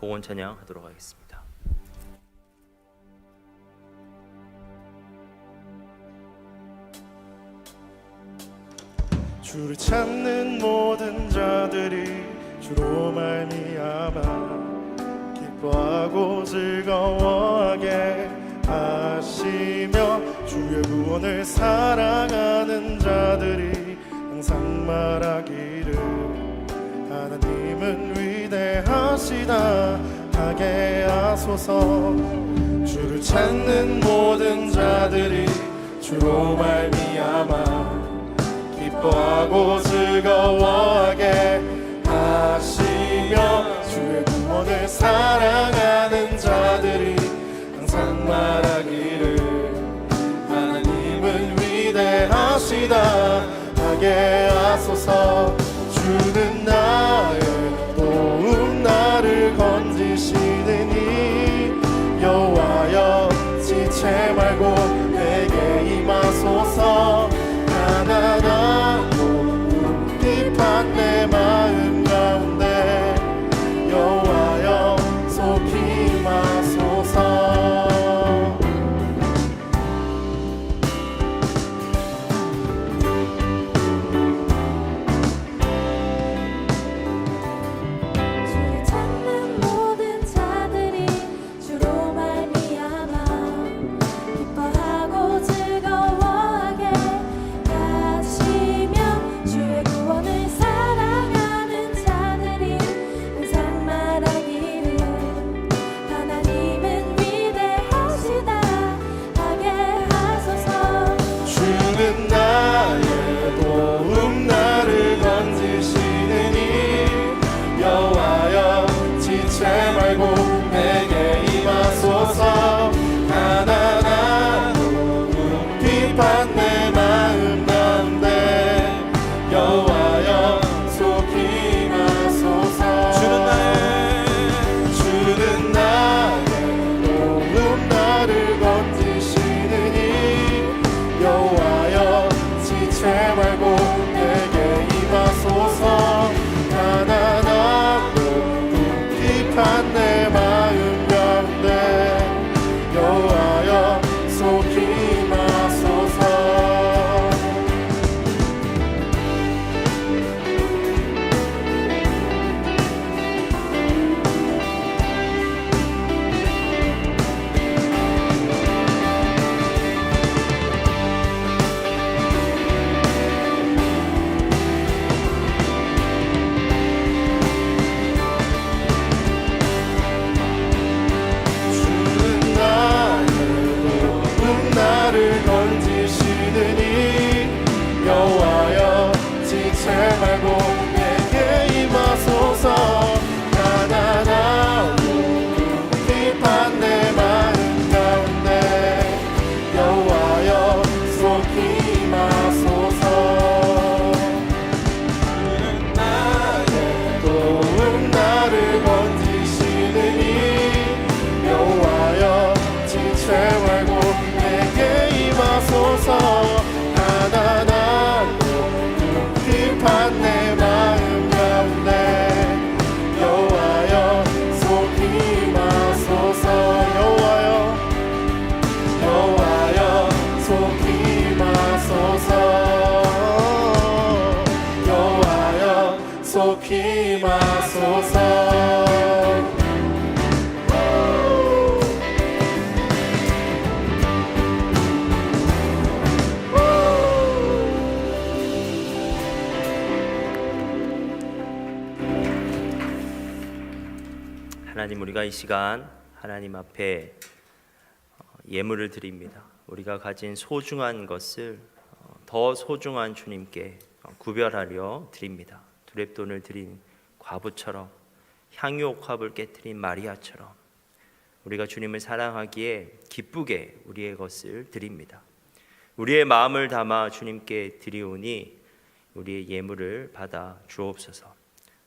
복원 찬양하도록 하겠습니다. 주를 찾는 모든 자들이 주로 말미암아 기뻐하고 즐거워하게 하시며 주의 구원을 사랑하는 자들이 항상 말하기를 하나님은 위대하시다 하게 하소서. 주를 찾는 모든 자들이 주로 말미암아 기뻐하고 즐거워하게 하시며 주의 구원을 사랑하는 자들이 항상 말하기를 하나님은 위대하시다 하게 하소서. 주는 나의 도움 나를 건지시느니 여호와여 지체 말고 내게 임하소서. 가난하고 깊은 내 마음 가운데 여호와여 속히 하나님, 우리가 이 시간 하나님 앞에 예물을 드립니다. 우리가 가진 소중한 것을 더 소중한 주님께 구별하려 드립니다. 두렙돈을 드린 과부처럼, 향유옥합을 깨뜨린 마리아처럼 우리가 주님을 사랑하기에 기쁘게 우리의 것을 드립니다. 우리의 마음을 담아 주님께 드리오니 우리의 예물을 받아 주옵소서.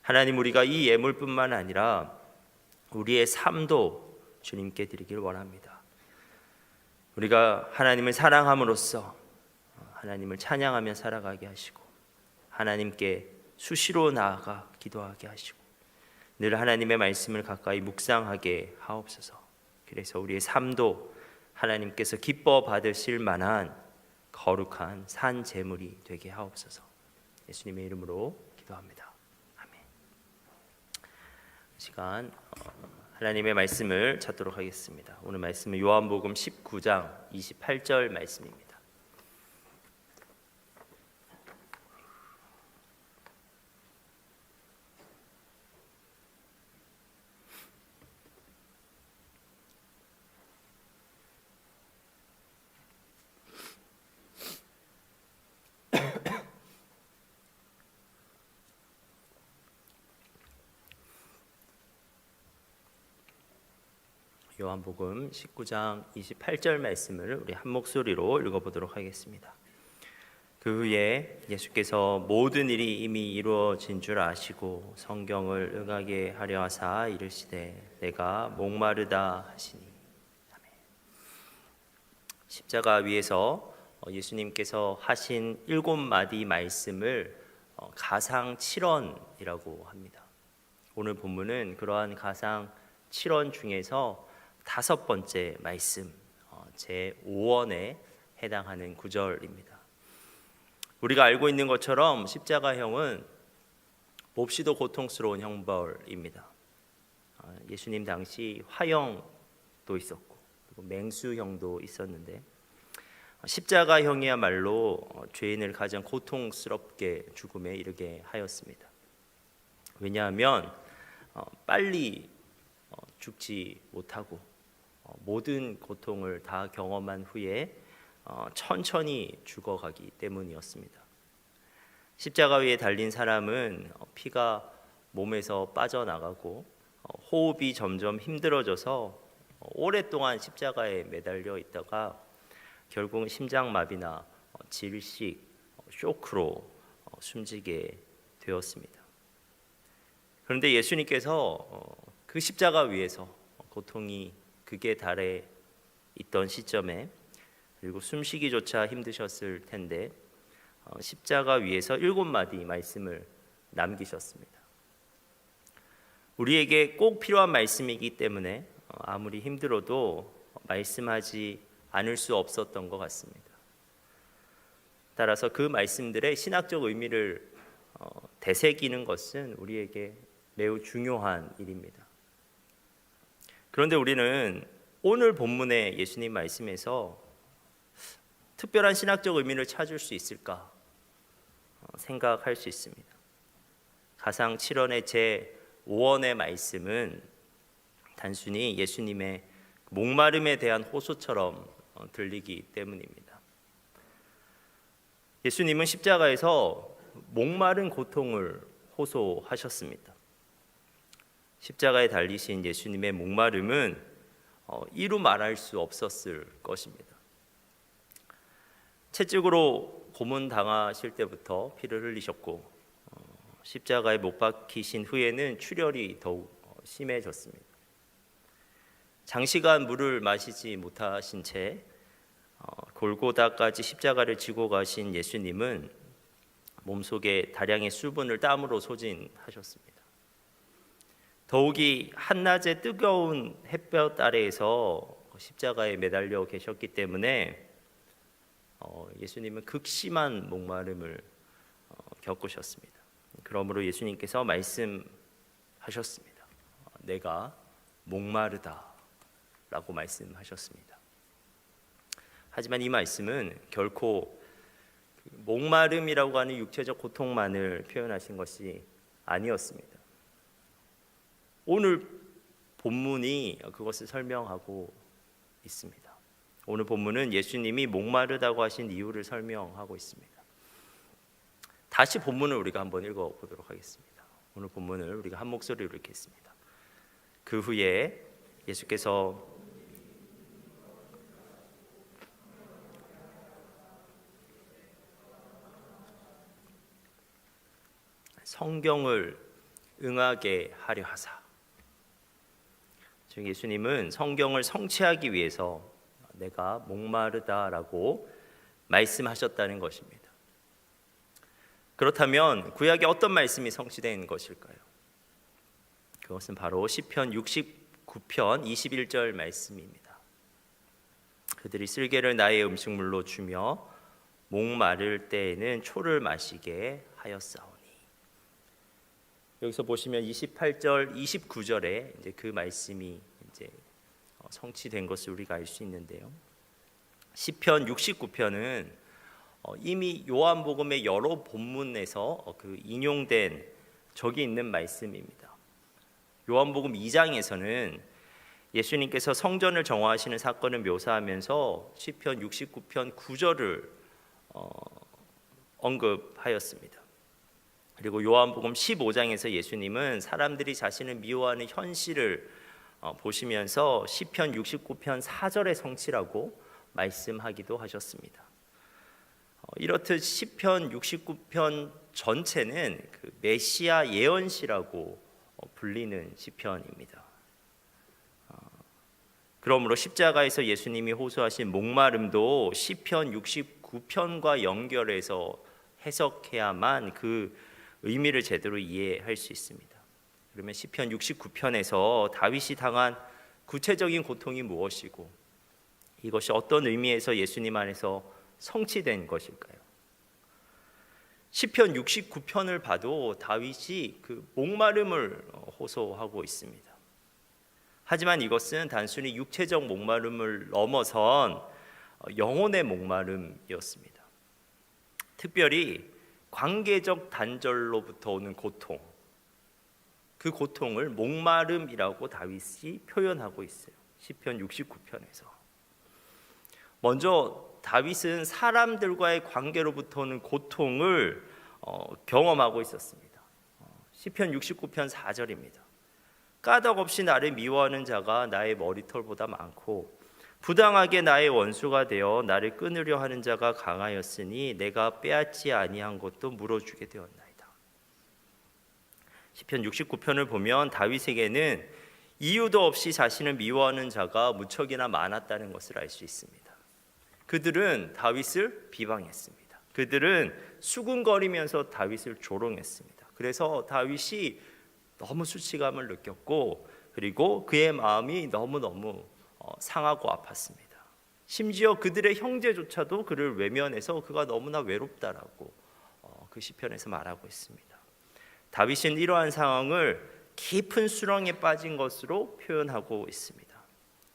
하나님, 우리가 이 예물뿐만 아니라 우리의 삶도 주님께 드리길 원합니다. 우리가 하나님을 사랑함으로써 하나님을 찬양하며 살아가게 하시고, 하나님께 수시로 나아가 기도하게 하시고, 늘 하나님의 말씀을 가까이 묵상하게 하옵소서. 그래서 우리의 삶도 하나님께서 기뻐 받으실 만한 거룩한 산 제물이 되게 하옵소서. 예수님의 이름으로 기도합니다. 아멘. 시간 하나님의 말씀을 찾도록 하겠습니다. 오늘 말씀은 요한복음 19장 28절 말씀입니다. 요한복음 19장 28절 말씀을 우리 한 목소리로 읽어보도록 하겠습니다. 그 후에 예수께서 모든 일이 이미 이루어진 줄 아시고 성경을 응하게 하려 하사 이르시되 내가 목마르다 하시니. 아멘. 십자가 위에서 예수님께서 하신 7마디 말씀을 가상 7언이라고 합니다. 오늘 본문은 그러한 가상 7원 중에서 5번째 말씀, 제5원에 해당하는 구절입니다. 우리가 알고 있는 것처럼 십자가형은 몹시도 고통스러운 형벌입니다. 예수님 당시 화형도 있었고 그리고 맹수형도 있었는데, 십자가형이야말로 죄인을 가장 고통스럽게 죽음에 이르게 하였습니다. 왜냐하면 빨리 죽지 못하고 모든 고통을 다 경험한 후에 천천히 죽어가기 때문이었습니다. 십자가 위에 달린 사람은 피가 몸에서 빠져나가고 호흡이 점점 힘들어져서 오랫동안 십자가에 매달려 있다가 결국 심장마비나 질식, 쇼크로 숨지게 되었습니다. 그런데 예수님께서 그 십자가 위에서 고통이 극에 달해 있던 시점에, 그리고 숨쉬기조차 힘드셨을 텐데 십자가 위에서 7마디 말씀을 남기셨습니다. 우리에게 꼭 필요한 말씀이기 때문에 아무리 힘들어도 말씀하지 않을 수 없었던 것 같습니다. 따라서 그 말씀들의 신학적 의미를 되새기는 것은 우리에게 매우 중요한 일입니다. 그런데 우리는 오늘 본문의 예수님 말씀에서 특별한 신학적 의미를 찾을 수 있을까 생각할 수 있습니다. 가상 7원의 제5원의 말씀은 단순히 예수님의 목마름에 대한 호소처럼 들리기 때문입니다. 예수님은 십자가에서 목마른 고통을 호소하셨습니다. 십자가에 달리신 예수님의 목마름은 이루 말할 수 없었을 것입니다. 채찍으로 고문당하실 때부터 피를 흘리셨고 십자가에 못 박히신 후에는 출혈이 더욱 심해졌습니다. 장시간 물을 마시지 못하신 채 골고다까지 십자가를 지고 가신 예수님은 몸속에 다량의 수분을 땀으로 소진하셨습니다. 더욱이 한낮의 뜨거운 햇볕 아래에서 십자가에 매달려 계셨기 때문에 예수님은 극심한 목마름을 겪으셨습니다. 그러므로 예수님께서 말씀하셨습니다. 내가 목마르다 라고 말씀하셨습니다. 하지만 이 말씀은 결코 목마름이라고 하는 육체적 고통만을 표현하신 것이 아니었습니다. 오늘 본문이 그것을 설명하고 있습니다. 오늘 본문은 예수님이 목마르다고 하신 이유를 설명하고 있습니다. 다시 본문을 우리가 한번 읽어보도록 하겠습니다. 오늘 본문을 우리가 한 목소리로 읽겠습니다. 그 후에 예수께서 성경을 응하게 하려 하사, 즉 예수님은 성경을 성취하기 위해서 내가 목마르다라고 말씀하셨다는 것입니다. 그렇다면 구약에 어떤 말씀이 성취된 것일까요? 그것은 바로 시편 69편 21절 말씀입니다. 그들이 쓸개를 나의 음식물로 주며 목마를 때에는 초를 마시게 하였사오니. 여기서 보시면 28절, 29절에 이제 그 말씀이 이제 성취된 것을 우리가 알 수 있는데요. 시편 69편은 이미 요한복음의 여러 본문에서 그 인용된 적이 있는 말씀입니다. 요한복음 2장에서는 예수님께서 성전을 정화하시는 사건을 묘사하면서 시편 69편 9절을 언급하였습니다. 그리고 요한복음 15장에서 예수님은 사람들이 자신을 미워하는 현실을 보시면서 시편 69편 4절의 성취라고 말씀하기도 하셨습니다. 이렇듯 시편 69편 전체는 그 메시아 예언시라고 불리는 시편입니다. 그러므로 십자가에서 예수님이 호소하신 목마름도 시편 69편과 연결해서 해석해야만 그 의미를 제대로 이해할 수 있습니다. 그러면 시편 69편에서 다윗이 당한 구체적인 고통이 무엇이고 이것이 어떤 의미에서 예수님 안에서 성취된 것일까요? 시편 69편을 봐도 다윗이 그 목마름을 호소하고 있습니다. 하지만 이것은 단순히 육체적 목마름을 넘어선 영혼의 목마름이었습니다. 특별히 관계적 단절로부터 오는 고통, 그 고통을 목마름이라고 다윗이 표현하고 있어요. 시편 69편에서. 먼저 다윗은 사람들과의 관계로부터 오는 고통을 경험하고 있었습니다. 시편 69편 4절입니다. 까닭 없이 나를 미워하는 자가 나의 머리털보다 많고 부당하게 나의 원수가 되어 나를 끊으려 하는 자가 강하였으니 내가 빼앗지 아니한 것도 물어주게 되었나이다. 시편 69편을 보면 다윗에게는 이유도 없이 자신을 미워하는 자가 무척이나 많았다는 것을 알 수 있습니다. 그들은 다윗을 비방했습니다. 그들은 수군거리면서 다윗을 조롱했습니다. 그래서 다윗이 너무 수치감을 느꼈고 그리고 그의 마음이 너무너무 상하고 아팠습니다. 심지어 그들의 형제조차도 그를 외면해서 그가 너무나 외롭다라고 그 시편에서 말하고 있습니다. 다윗은 이러한 상황을 깊은 수렁에 빠진 것으로 표현하고 있습니다.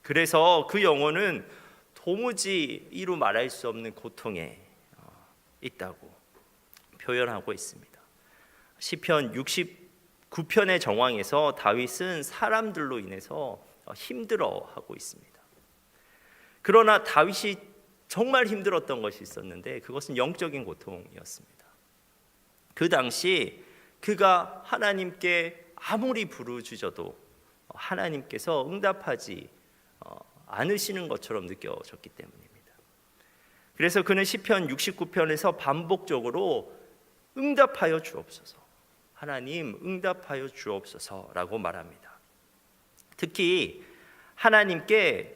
그래서 그 영혼은 도무지 이루 말할 수 없는 고통에 있다고 표현하고 있습니다. 시편 69편의 정황에서 다윗은 사람들로 인해서 힘들어하고 있습니다. 그러나 다윗이 정말 힘들었던 것이 있었는데 그것은 영적인 고통이었습니다. 그 당시 그가 하나님께 아무리 부르짖어도 하나님께서 응답하지 않으시는 것처럼 느껴졌기 때문입니다. 그래서 그는 시편 69편에서 반복적으로 응답하여 주옵소서, 하나님 응답하여 주옵소서라고 말합니다. 특히 하나님께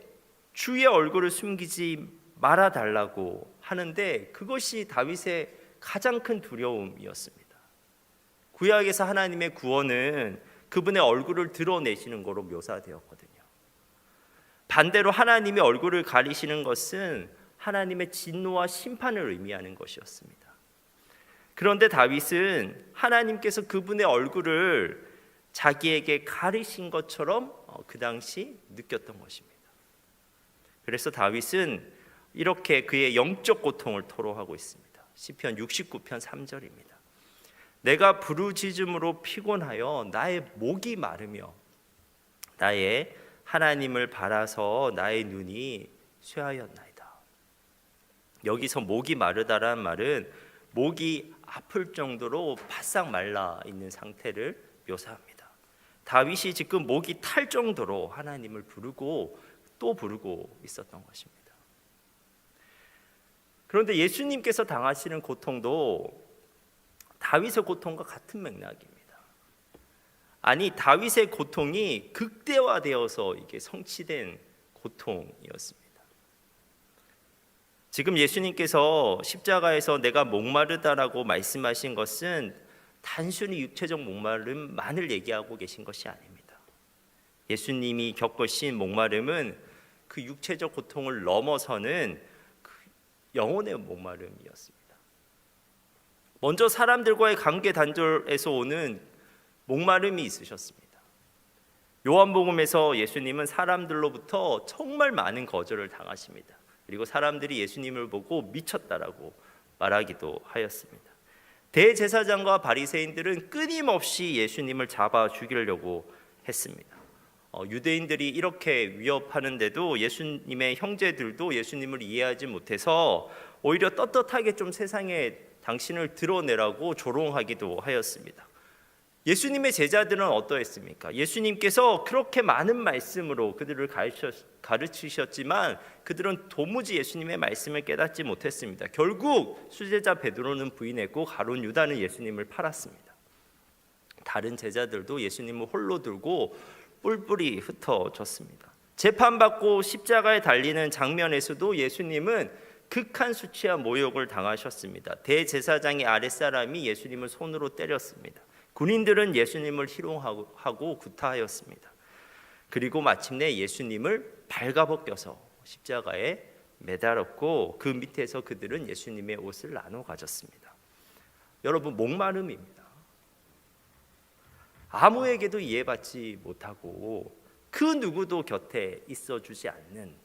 주의 얼굴을 숨기지 말아달라고 하는데 그것이 다윗의 가장 큰 두려움이었습니다. 구약에서 하나님의 구원은 그분의 얼굴을 드러내시는 것으로 묘사되었거든요. 반대로 하나님이 얼굴을 가리시는 것은 하나님의 진노와 심판을 의미하는 것이었습니다. 그런데 다윗은 하나님께서 그분의 얼굴을 자기에게 가리신 것처럼 그 당시 느꼈던 것입니다. 그래서 다윗은 이렇게 그의 영적 고통을 토로하고 있습니다. 시편 69편 3절입니다. 내가 부르짖음으로 피곤하여 나의 목이 마르며 나의 하나님을 바라서 나의 눈이 쇠하였나이다. 여기서 목이 마르다란 말은 목이 아플 정도로 바싹 말라 있는 상태를 묘사합니다. 다윗이 지금 목이 탈 정도로 하나님을 부르고 또 부르고 있었던 것입니다. 그런데 예수님께서 당하시는 고통도 다윗의 고통과 같은 맥락입니다. 아니, 다윗의 고통이 극대화되어서 이게 성취된 고통이었습니다. 지금 예수님께서 십자가에서 내가 목마르다라고 말씀하신 것은 단순히 육체적 목마름만을 얘기하고 계신 것이 아닙니다. 예수님이 겪으신 목마름은 그 육체적 고통을 넘어서는 그 영혼의 목마름이었습니다. 먼저 사람들과의 관계 단절에서 오는 목마름이 있으셨습니다. 요한복음에서 예수님은 사람들로부터 정말 많은 거절을 당하십니다. 그리고 사람들이 예수님을 보고 미쳤다라고 말하기도 하였습니다. 대제사장과 바리새인들은 끊임없이 예수님을 잡아 죽이려고 했습니다. 유대인들이 이렇게 위협하는데도 예수님의 형제들도 예수님을 이해하지 못해서 오히려 떳떳하게 좀 세상에 당신을 드러내라고 조롱하기도 하였습니다. 예수님의 제자들은 어떠했습니까? 예수님께서 그렇게 많은 말씀으로 그들을 가르치셨지만 그들은 도무지 예수님의 말씀을 깨닫지 못했습니다. 결국 수제자 베드로는 부인했고 가룟 유다는 예수님을 팔았습니다. 다른 제자들도 예수님을 홀로 들고 뿔뿔이 흩어졌습니다. 재판받고 십자가에 달리는 장면에서도 예수님은 극한 수치와 모욕을 당하셨습니다. 대제사장의 아랫사람이 예수님을 손으로 때렸습니다. 군인들은 예수님을 희롱하고 구타하였습니다. 그리고 마침내 예수님을 발가벗겨서 십자가에 매달았고 그 밑에서 그들은 예수님의 옷을 나눠 가졌습니다. 여러분, 목마름입니다. 아무에게도 이해받지 못하고 그 누구도 곁에 있어주지 않는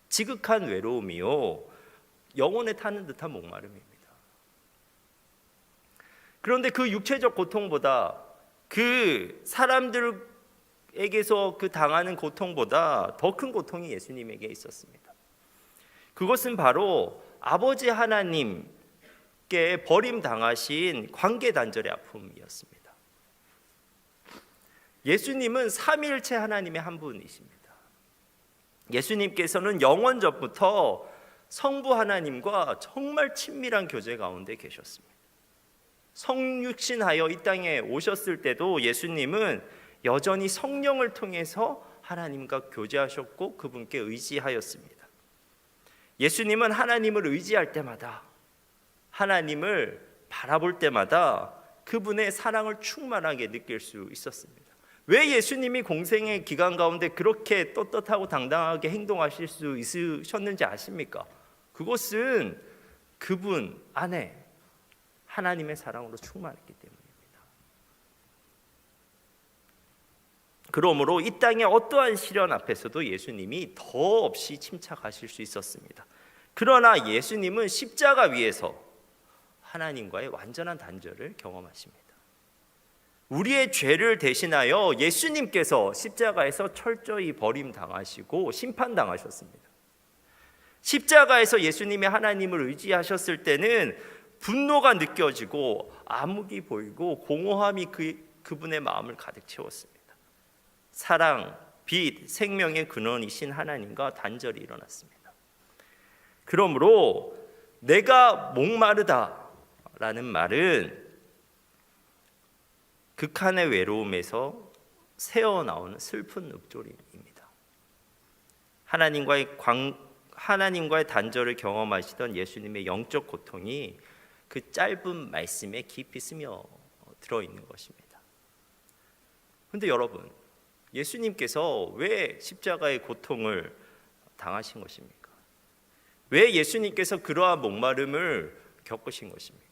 지극한 외로움이요, 영혼에 타는 듯한 목마름입니다. 그런데 그 육체적 고통보다, 그 사람들에게서 그 당하는 고통보다 더 큰 고통이 예수님에게 있었습니다. 그것은 바로 아버지 하나님께 버림당하신 관계 단절의 아픔이었습니다. 예수님은 삼위일체 하나님의 한 분이십니다. 예수님께서는 영원전부터 성부 하나님과 정말 친밀한 교제 가운데 계셨습니다. 성육신하여 이 땅에 오셨을 때도 예수님은 여전히 성령을 통해서 하나님과 교제하셨고 그분께 의지하였습니다. 예수님은 하나님을 의지할 때마다, 하나님을 바라볼 때마다 그분의 사랑을 충만하게 느낄 수 있었습니다. 왜 예수님이 공생의 기간 가운데 그렇게 떳떳하고 당당하게 행동하실 수 있으셨는지 아십니까? 그것은 그분 안에 하나님의 사랑으로 충만했기 때문입니다. 그러므로 이 땅의 어떠한 시련 앞에서도 예수님이 더없이 침착하실 수 있었습니다. 그러나 예수님은 십자가 위에서 하나님과의 완전한 단절을 경험하십니다. 우리의 죄를 대신하여 예수님께서 십자가에서 철저히 버림당하시고 심판당하셨습니다. 십자가에서 예수님이 하나님을 의지하셨을 때는 분노가 느껴지고 암흑이 보이고 공허함이 그분의 마음을 가득 채웠습니다. 사랑, 빛, 생명의 근원이신 하나님과 단절이 일어났습니다. 그러므로 내가 목마르다라는 말은 극한의 외로움에서 새어나오는 슬픈 읊조림입니다. 하나님과의 단절을 경험하시던 예수님의 영적 고통이 그 짧은 말씀에 깊이 스며 들어있는 것입니다. 그런데 여러분, 예수님께서 왜 십자가의 고통을 당하신 것입니까? 왜 예수님께서 그러한 목마름을 겪으신 것입니까?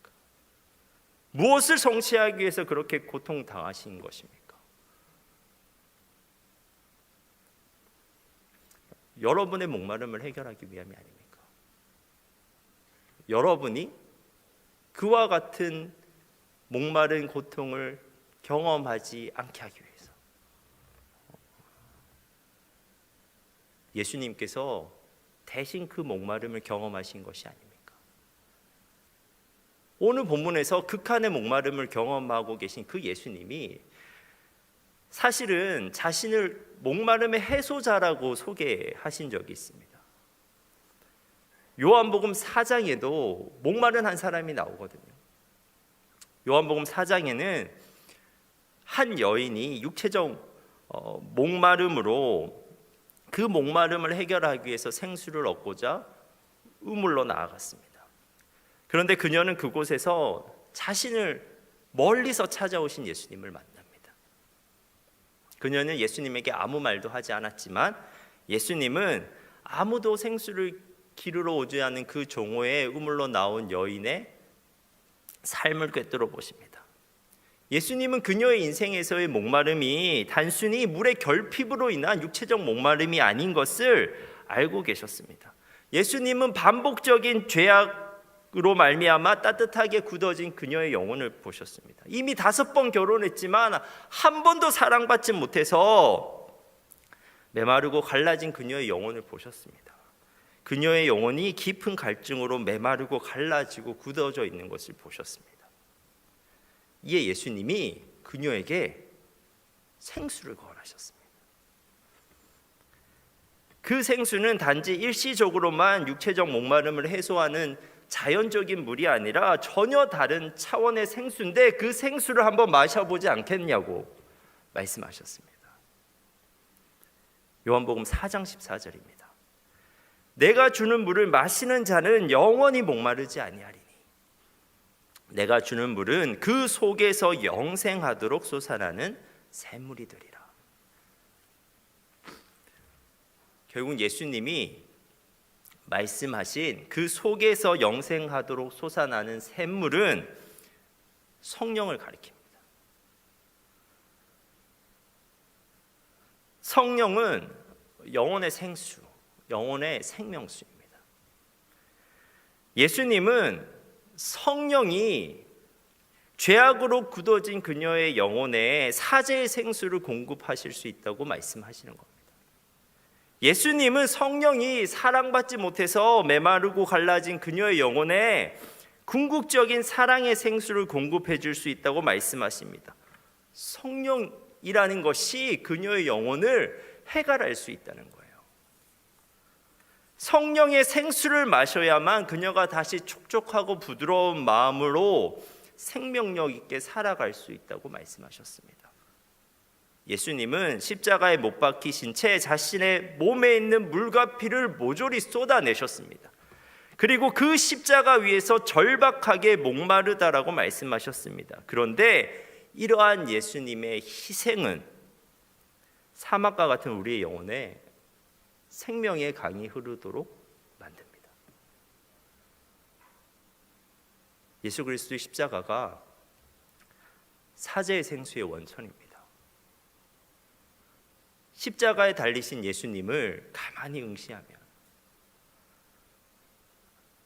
무엇을 성취하기 위해서 그렇게 고통당하신 것입니까? 여러분의 목마름을 해결하기 위함이 아닙니까? 여러분이 그와 같은 목마른 고통을 경험하지 않게 하기 위해서. 예수님께서 대신 그 목마름을 경험하신 것이 아닙니까? 오늘 본문에서 극한의 목마름을 경험하고 계신 그 예수님이 사실은 자신을 목마름의 해소자라고 소개하신 적이 있습니다. 요한복음 4장에도 목마른 한 사람이 나오거든요. 요한복음 4장에는 한 여인이 육체적 목마름으로 그 목마름을 해결하기 위해서 생수를 얻고자 우물로 나아갔습니다. 그런데 그녀는 그곳에서 자신을 멀리서 찾아오신 예수님을 만납니다. 그녀는 예수님에게 아무 말도 하지 않았지만 예수님은 아무도 생수를 기르러 오지 않은 그 종호의 우물로 나온 여인의 삶을 꿰뚫어 보십니다. 예수님은 그녀의 인생에서의 목마름이 단순히 물의 결핍으로 인한 육체적 목마름이 아닌 것을 알고 계셨습니다. 예수님은 반복적인 죄악으로 말미암아 따뜻하게 굳어진 그녀의 영혼을 보셨습니다. 이미 5번 결혼했지만 한 번도 사랑받지 못해서 메마르고 갈라진 그녀의 영혼을 보셨습니다. 그녀의 영혼이 깊은 갈증으로 메마르고 갈라지고 굳어져 있는 것을 보셨습니다. 이에 예수님이 그녀에게 생수를 거하셨습니다. 그 생수는 단지 일시적으로만 육체적 목마름을 해소하는 자연적인 물이 아니라 전혀 다른 차원의 생수인데 그 생수를 한번 마셔보지 않겠냐고 말씀하셨습니다. 요한복음 4장 14절입니다. 내가 주는 물을 마시는 자는 영원히 목마르지 아니하리니 내가 주는 물은 그 속에서 영생하도록 솟아나는 샘물이 되리라. 결국 예수님이 말씀하신 그 속에서 영생하도록 솟아나는 샘물은 성령을 가리킵니다. 성령은 영혼의 생수, 영혼의 생명수입니다. 예수님은 성령이 죄악으로 굳어진 그녀의 영혼에 사제의 생수를 공급하실 수 있다고 말씀하시는 겁니다. 예수님은 성령이 사랑받지 못해서 메마르고 갈라진 그녀의 영혼에 궁극적인 사랑의 생수를 공급해 줄 수 있다고 말씀하십니다. 성령이라는 것이 그녀의 영혼을 해결할 수 있다는 거예요. 성령의 생수를 마셔야만 그녀가 다시 촉촉하고 부드러운 마음으로 생명력 있게 살아갈 수 있다고 말씀하셨습니다. 예수님은 십자가에 못 박히신 채 자신의 몸에 있는 물과 피를 모조리 쏟아내셨습니다. 그리고 그 십자가 위에서 절박하게 목마르다라고 말씀하셨습니다. 그런데 이러한 예수님의 희생은 사막과 같은 우리의 영혼에 생명의 강이 흐르도록 만듭니다. 예수 그리스도의 십자가가 사제의 생수의 원천입니다. 십자가에 달리신 예수님을 가만히 응시하면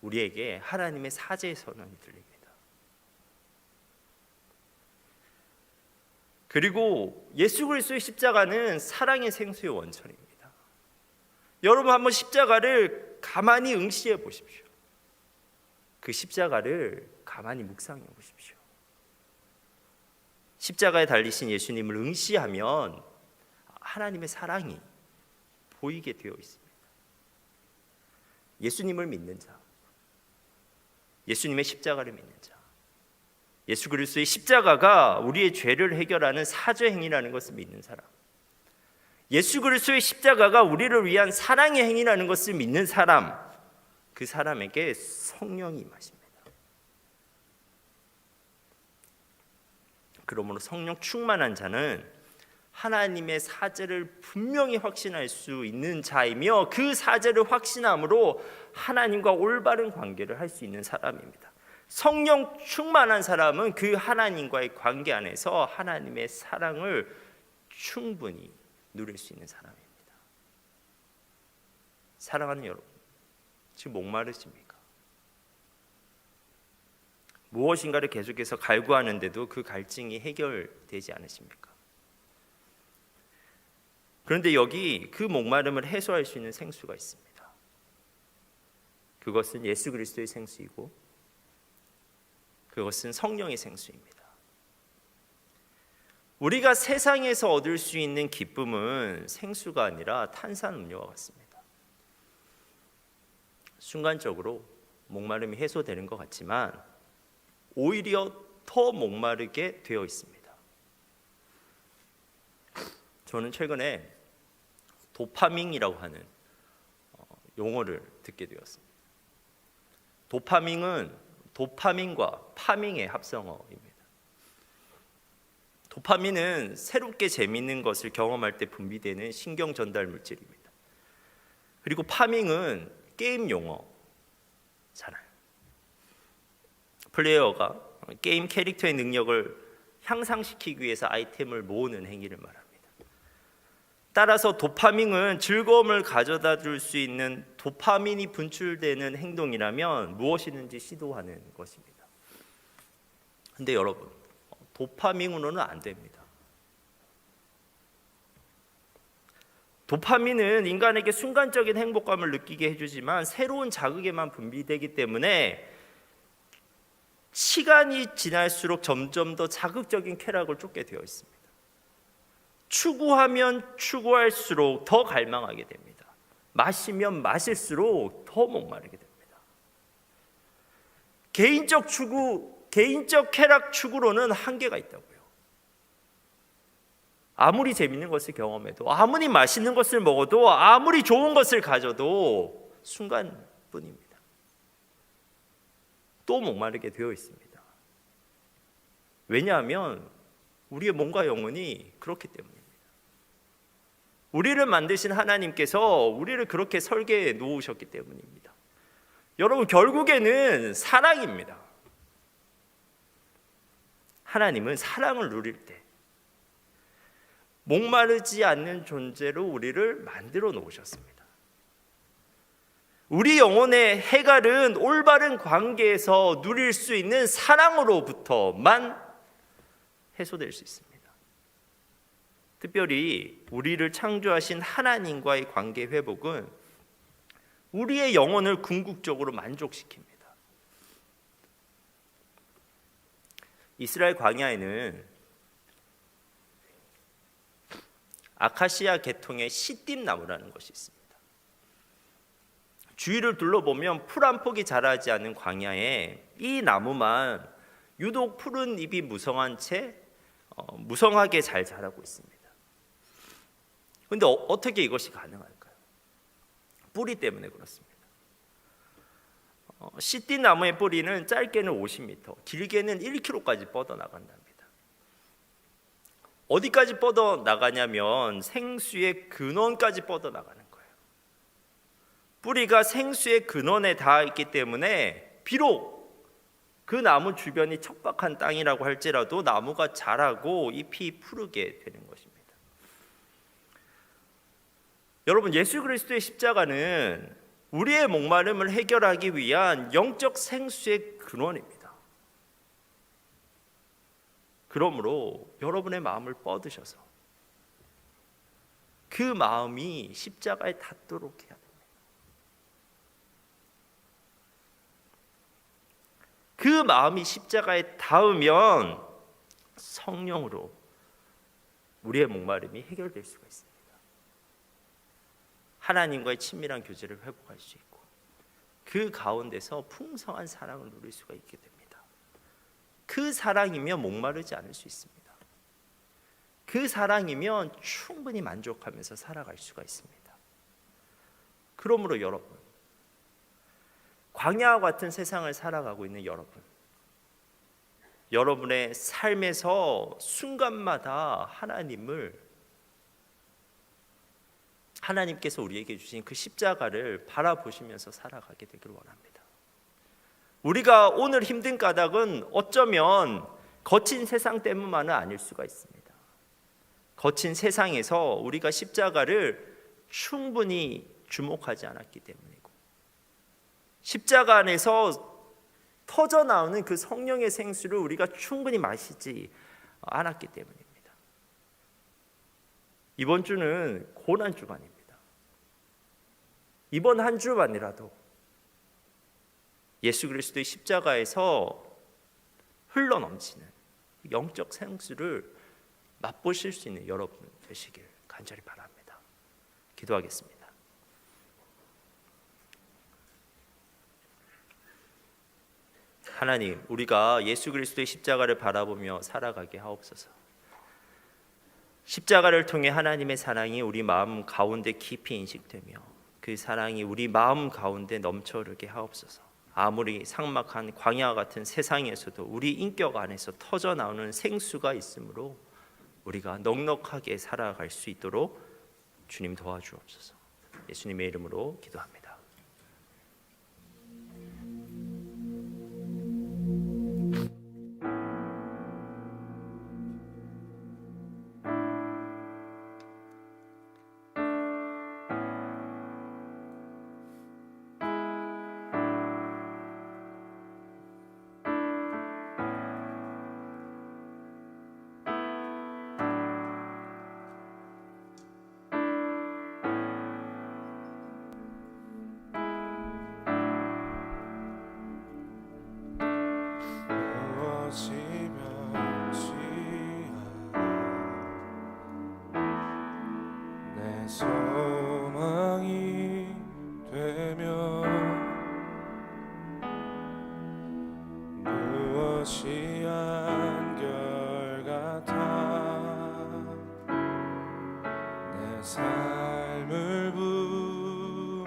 우리에게 하나님의 사제의 선언이 들립니다. 그리고 예수 그리스도의 십자가는 사랑의 생수의 원천입니다. 여러분 한번 십자가를 가만히 응시해 보십시오. 그 십자가를 가만히 묵상해 보십시오. 십자가에 달리신 예수님을 응시하면 하나님의 사랑이 보이게 되어 있습니다. 예수님을 믿는 자, 예수님의 십자가를 믿는 자, 예수 그리스도의 십자가가 우리의 죄를 해결하는 사죄 행위라는 것을 믿는 사람, 예수 그리스도의 십자가가 우리를 위한 사랑의 행위라는 것을 믿는 사람, 그 사람에게 성령이 임하십니다. 그러므로 성령 충만한 자는 하나님의 사죄를 분명히 확신할 수 있는 자이며 그 사죄를 확신함으로 하나님과 올바른 관계를 할 수 있는 사람입니다. 성령 충만한 사람은 그 하나님과의 관계 안에서 하나님의 사랑을 충분히 누릴 수 있는 사람입니다. 사랑하는 여러분, 지금 목마르십니까? 무엇인가를 계속해서 갈구하는데도 그 갈증이 해결되지 않으십니까? 그런데 여기 그 목마름을 해소할 수 있는 생수가 있습니다. 그것은 예수 그리스도의 생수이고 그것은 성령의 생수입니다. 우리가 세상에서 얻을 수 있는 기쁨은 생수가 아니라 탄산음료와 같습니다. 순간적으로 목마름이 해소되는 것 같지만 오히려 더 목마르게 되어 있습니다. 저는 최근에 도파민이라고 하는 용어를 듣게 되었습니다. 도파민은 도파민과 파밍의 합성어입니다. 도파민은 새롭게 재미있는 것을 경험할 때 분비되는 신경 전달 물질입니다. 그리고 파밍은 게임 용어잖아요. 플레이어가 게임 캐릭터의 능력을 향상시키기 위해서 아이템을 모으는 행위를 말합니다. 따라서 도파민은 즐거움을 가져다 줄 수 있는 도파민이 분출되는 행동이라면 무엇이든지 시도하는 것입니다. 근데 여러분, 도파민으로는 안 됩니다. 도파민은 인간에게 순간적인 행복감을 느끼게 해주지만 새로운 자극에만 분비되기 때문에 시간이 지날수록 점점 더 자극적인 쾌락을 쫓게 되어 있습니다. 추구하면 추구할수록 더 갈망하게 됩니다. 마시면 마실수록 더 목마르게 됩니다. 개인적 추구, 개인적 쾌락 추구로는 한계가 있다고요. 아무리 재밌는 것을 경험해도, 아무리 맛있는 것을 먹어도, 아무리 좋은 것을 가져도 순간뿐입니다. 또 목마르게 되어 있습니다. 왜냐하면 우리의 몸과 영혼이 그렇기 때문입니다. 우리를 만드신 하나님께서 우리를 그렇게 설계해 놓으셨기 때문입니다. 여러분, 결국에는 사랑입니다. 하나님은 사랑을 누릴 때 목마르지 않는 존재로 우리를 만들어 놓으셨습니다. 우리 영혼의 해갈은 올바른 관계에서 누릴 수 있는 사랑으로부터만 해소될 수 있습니다. 특별히 우리를 창조하신 하나님과의 관계 회복은 우리의 영혼을 궁극적으로 만족시킵니다. 이스라엘 광야에는 아카시아 계통의 시띠나무라는 것이 있습니다. 주위를 둘러보면 풀 한 폭이 자라지 않은 광야에 이 나무만 유독 푸른 잎이 무성한 채 무성하게 잘 자라고 있습니다. 그런데 어떻게 이것이 가능할까요? 뿌리 때문에 그렇습니다. 시띠나무의 뿌리는 짧게는 50m, 길게는 1km까지 뻗어나간답니다. 어디까지 뻗어나가냐면 생수의 근원까지 뻗어나가는 거예요. 뿌리가 생수의 근원에 닿아 있기 때문에 비록 그 나무 주변이 척박한 땅이라고 할지라도 나무가 자라고 잎이 푸르게 되는 것입니다. 여러분, 예수 그리스도의 십자가는 우리의 목마름을 해결하기 위한 영적 생수의 근원입니다. 그러므로 여러분의 마음을 뻗으셔서 그 마음이 십자가에 닿도록 해야 됩니다. 그 마음이 십자가에 닿으면 성령으로 우리의 목마름이 해결될 수가 있습니다. 하나님과의 친밀한 교제를 회복할 수 있고 그 가운데서 풍성한 사랑을 누릴 수가 있게 됩니다. 그 사랑이면 목마르지 않을 수 있습니다. 그 사랑이면 충분히 만족하면서 살아갈 수가 있습니다. 그러므로 여러분, 광야와 같은 세상을 살아가고 있는 여러분, 여러분의 삶에서 순간마다 하나님께서 우리에게 주신 그 십자가를 바라보시면서 살아가게 되길 원합니다. 우리가 오늘 힘든 까닭은 어쩌면 거친 세상 때문만은 아닐 수가 있습니다. 거친 세상에서 우리가 십자가를 충분히 주목하지 않았기 때문이고, 십자가 안에서 터져 나오는 그 성령의 생수를 우리가 충분히 마시지 않았기 때문입니다. 이번 주는 고난 주간입니다. 이번 한 주만이라도 예수 그리스도의 십자가에서 흘러넘치는 영적 생수를 맛보실 수 있는 여러분 되시길 간절히 바랍니다. 기도하겠습니다. 하나님, 우리가 예수 그리스도의 십자가를 바라보며 살아가게 하옵소서. 십자가를 통해 하나님의 사랑이 우리 마음 가운데 깊이 인식되며 그 사랑이 우리 마음 가운데 넘쳐흐르게 하옵소서. 아무리 삭막한 광야 같은 세상에서도 우리 인격 안에서 터져 나오는 생수가 있으므로 우리가 넉넉하게 살아갈 수 있도록 주님 도와주옵소서. 예수님의 이름으로 기도합니다. 내 소망이 되며 무엇이 한결같아 내 삶을 부으리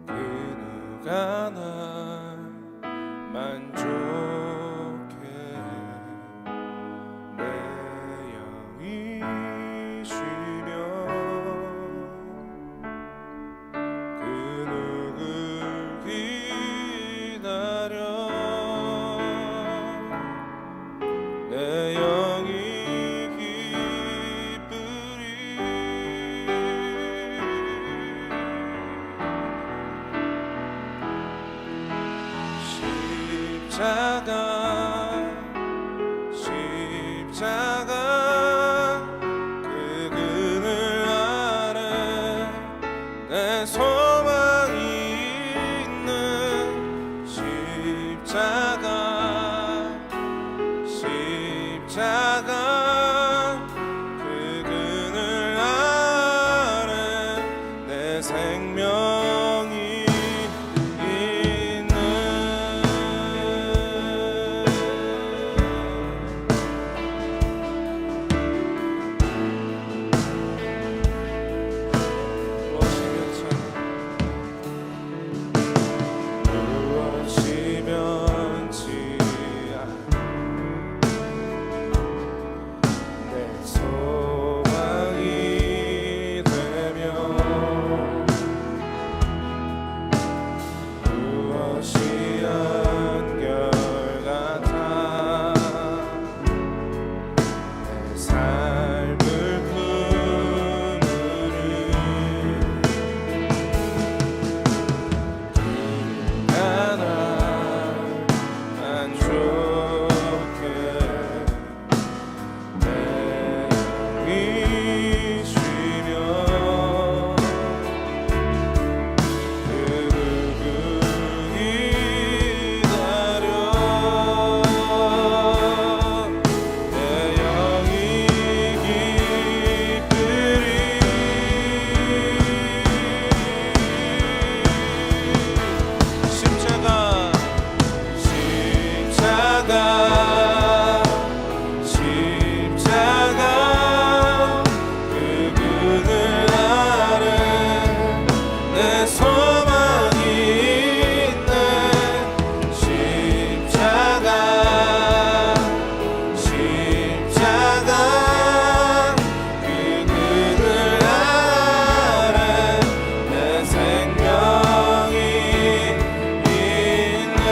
그 누가 날 만족해 내 영이 쉬며 그 누굴 기다려 내 영이 기쁘리 십자가 그 그늘 아래 내 소망이 있는 십자가 그 그늘 아래 내 생명이 있는 무엇이 변치 내 소망이 되며 무엇이 한결같아 내 삶을 품으리 날 만족해 내 영이 쉬며 그 누구 기다려 내 영이 기쁘리 십자가 그 그늘 아래 내 소망이 있네 십자가 그 그늘 아래 내 생명이 있네.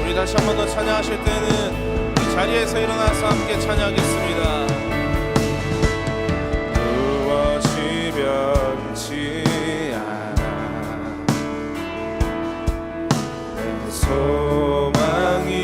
우리 다시 한 번 더 찬양하실 때는 이 자리에서 일어나서 함께 찬양하겠습니다. 무엇이 변치 않아 내 소망이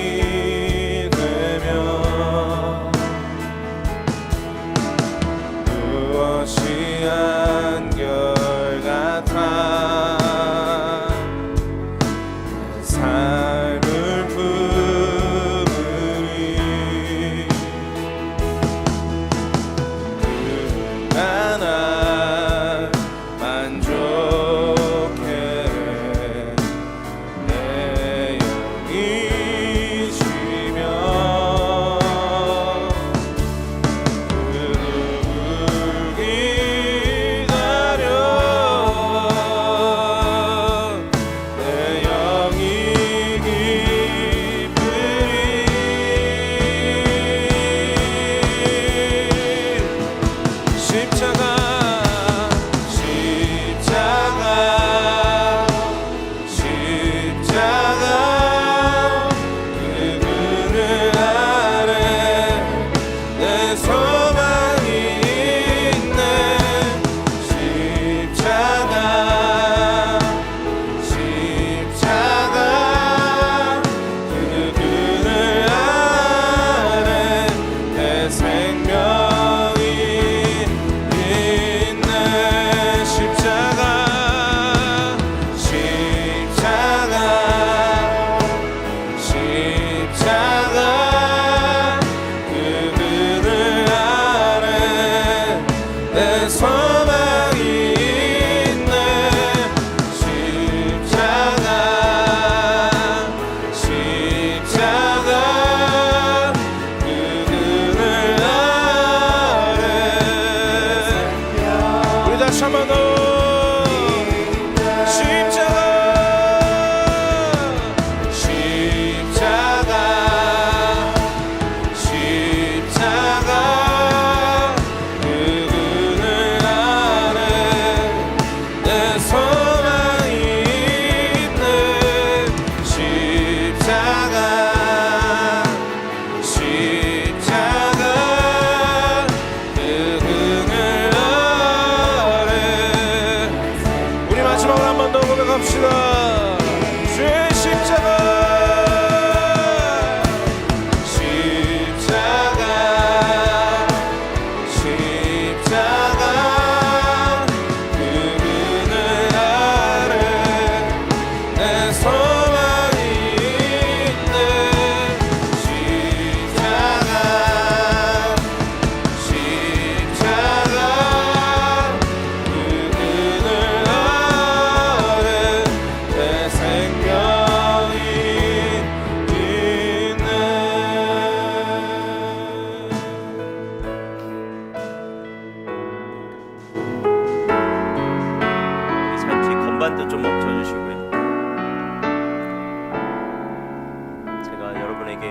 여러분에게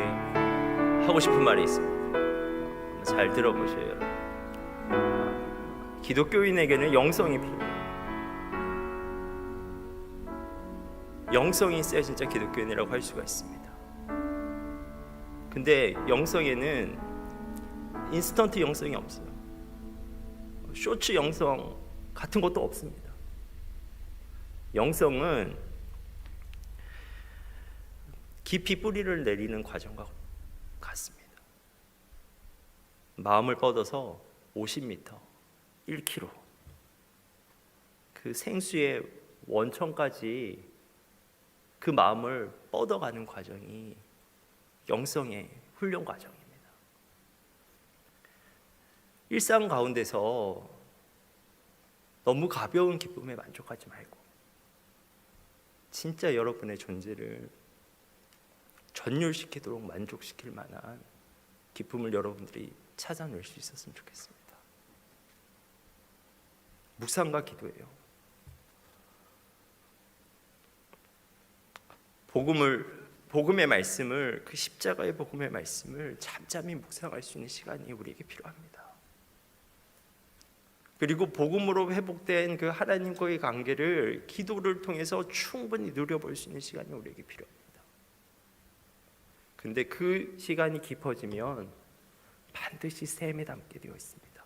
하고 싶은 말이 있습니다. 잘 들어보세요, 여러분. 기독교인에게는 영성이 필요해요. 영성이 있어야 진짜 기독교인이라고 할 수가 있습니다. 근데 영성에는 인스턴트 영성이 없어요. 쇼츠 영성 같은 것도 없습니다. 영성은 깊이 뿌리를 내리는 과정과 같습니다. 마음을 뻗어서 50m, 1km 그 생수의 원천까지 그 마음을 뻗어가는 과정이 영성의 훈련 과정입니다. 일상 가운데서 너무 가벼운 기쁨에 만족하지 말고 진짜 여러분의 존재를 전율시키도록 만족시킬 만한 기쁨을 여러분들이 찾아낼 수 있었으면 좋겠습니다. 묵상과 기도예요. 복음의 말씀을, 그 십자가의 복음의 말씀을 잠잠히 묵상할 수 있는 시간이 우리에게 필요합니다. 그리고 복음으로 회복된 그 하나님과의 관계를 기도를 통해서 충분히 누려볼 수 있는 시간이 우리에게 필요합니다. 근데 그 시간이 깊어지면 반드시 샘에 담게 되어 있습니다.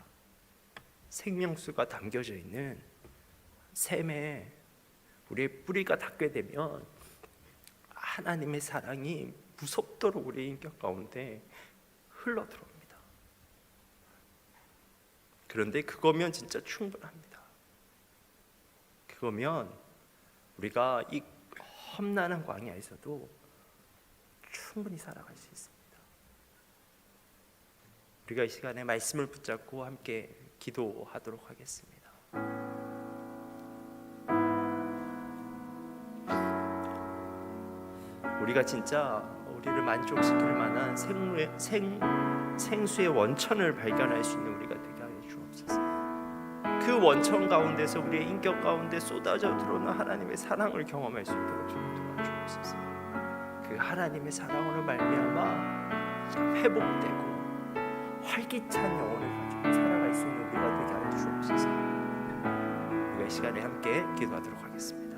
생명수가 담겨져 있는 샘에 우리의 뿌리가 닿게 되면 하나님의 사랑이 무섭도록 우리의 인격 가운데 흘러들어옵니다. 그런데 그거면 진짜 충분합니다. 그거면 우리가 이 험난한 광야에서도 충분히 살아갈 수 있습니다. 우리가 이 시간에 말씀을 붙잡고 함께 기도하도록 하겠습니다. 우리가 진짜 우리를 만족시킬 만한 생수의 원천을 발견할 수 있는 우리가 되게 하여 주옵소서. 그 원천 가운데서 우리의 인격 가운데 쏟아져 들어오는 하나님의 사랑을 경험할 수 있도록 좀 도와주옵소서. 그 하나님의 사랑으로 말미암아 회복되고 활기찬 영혼을 가지고 살아갈 수 있는 우리가 되게 하여 주옵소서. 우리가 이 시간에 함께 기도하도록 하겠습니다.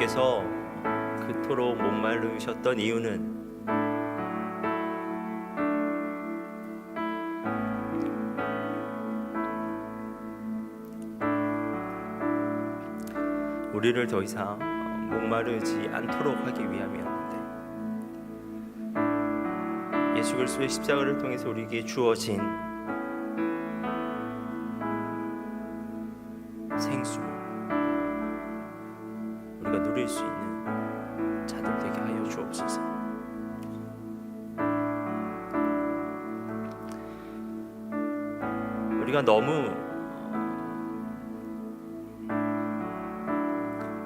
통해서 그토록 목마르셨던 이유는 우리를 더 이상 목마르지 않도록 하기 위함이었는데, 예수 그리스도의 십자가를 통해서 우리에게 주어진 생수를 우리가 누릴 수 있는 자들 되게 하여 주옵소서. 우리가 너무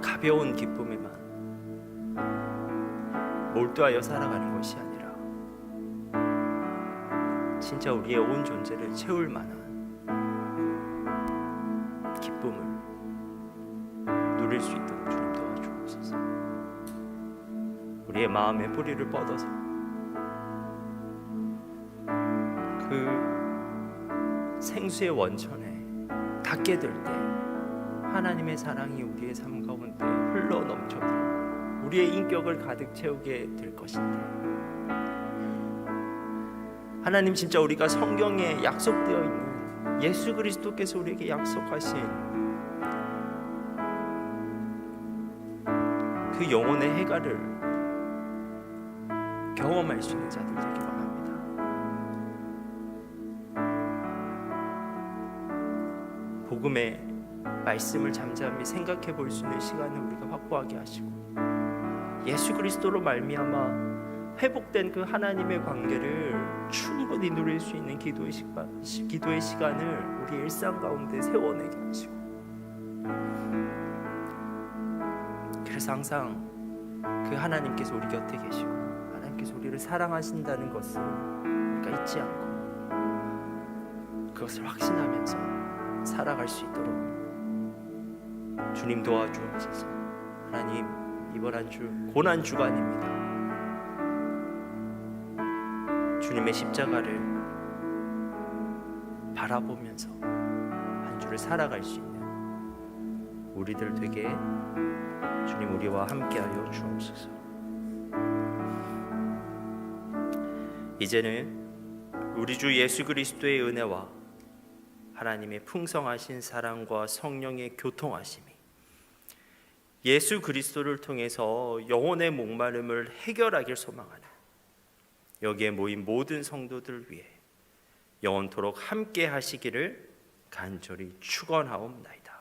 가벼운 기쁨에만 몰두하여 살아가는 것이 아니라 진짜 우리의 온 존재를 채울 만한 기쁨을 누릴 수 있도록 주님 도와주옵소서. 우리의 마음의 뿌리를 뻗어서 그 생수의 원천에 닿게 될 때 하나님의 사랑이 우리의 삶 가운데 흘러 넘쳐들고 우리의 인격을 가득 채우게 될 것인데, 하나님 진짜 우리가 성경에 약속되어 있는 예수 그리스도께서 우리에게 약속하신 그 영혼의 해가를 경험할 수 있는 자들 되기 바랍니다. 복음의 말씀을 잠잠히 생각해 볼 수 있는 시간을 우리가 확보하게 하시고, 예수 그리스도로 말미암아 회복된 그 하나님의 관계를 충분히 누릴 수 있는 기도의 시간을 우리 일상 가운데 세워내게 하시고, 그래서 항상 그 하나님께서 우리 곁에 계시고 하나님께서 우리를 사랑하신다는 것을 우리가 잊지 않고 그것을 확신하면서 살아갈 수 있도록 주님 도와주옵소서. 하나님, 이번 한 주 고난 주간입니다. 주님의 십자가를 바라보면서 한 주를 살아갈 수 있는 우리들 되게 주님 우리와 함께하여 주옵소서. 이제는 우리 주 예수 그리스도의 은혜와 하나님의 풍성하신 사랑과 성령의 교통하심이 예수 그리스도를 통해서 영혼의 목마름을 해결하길 소망하는 여기에 모인 모든 성도들 위해 영원토록 함께 하시기를 간절히 축원하옵나이다.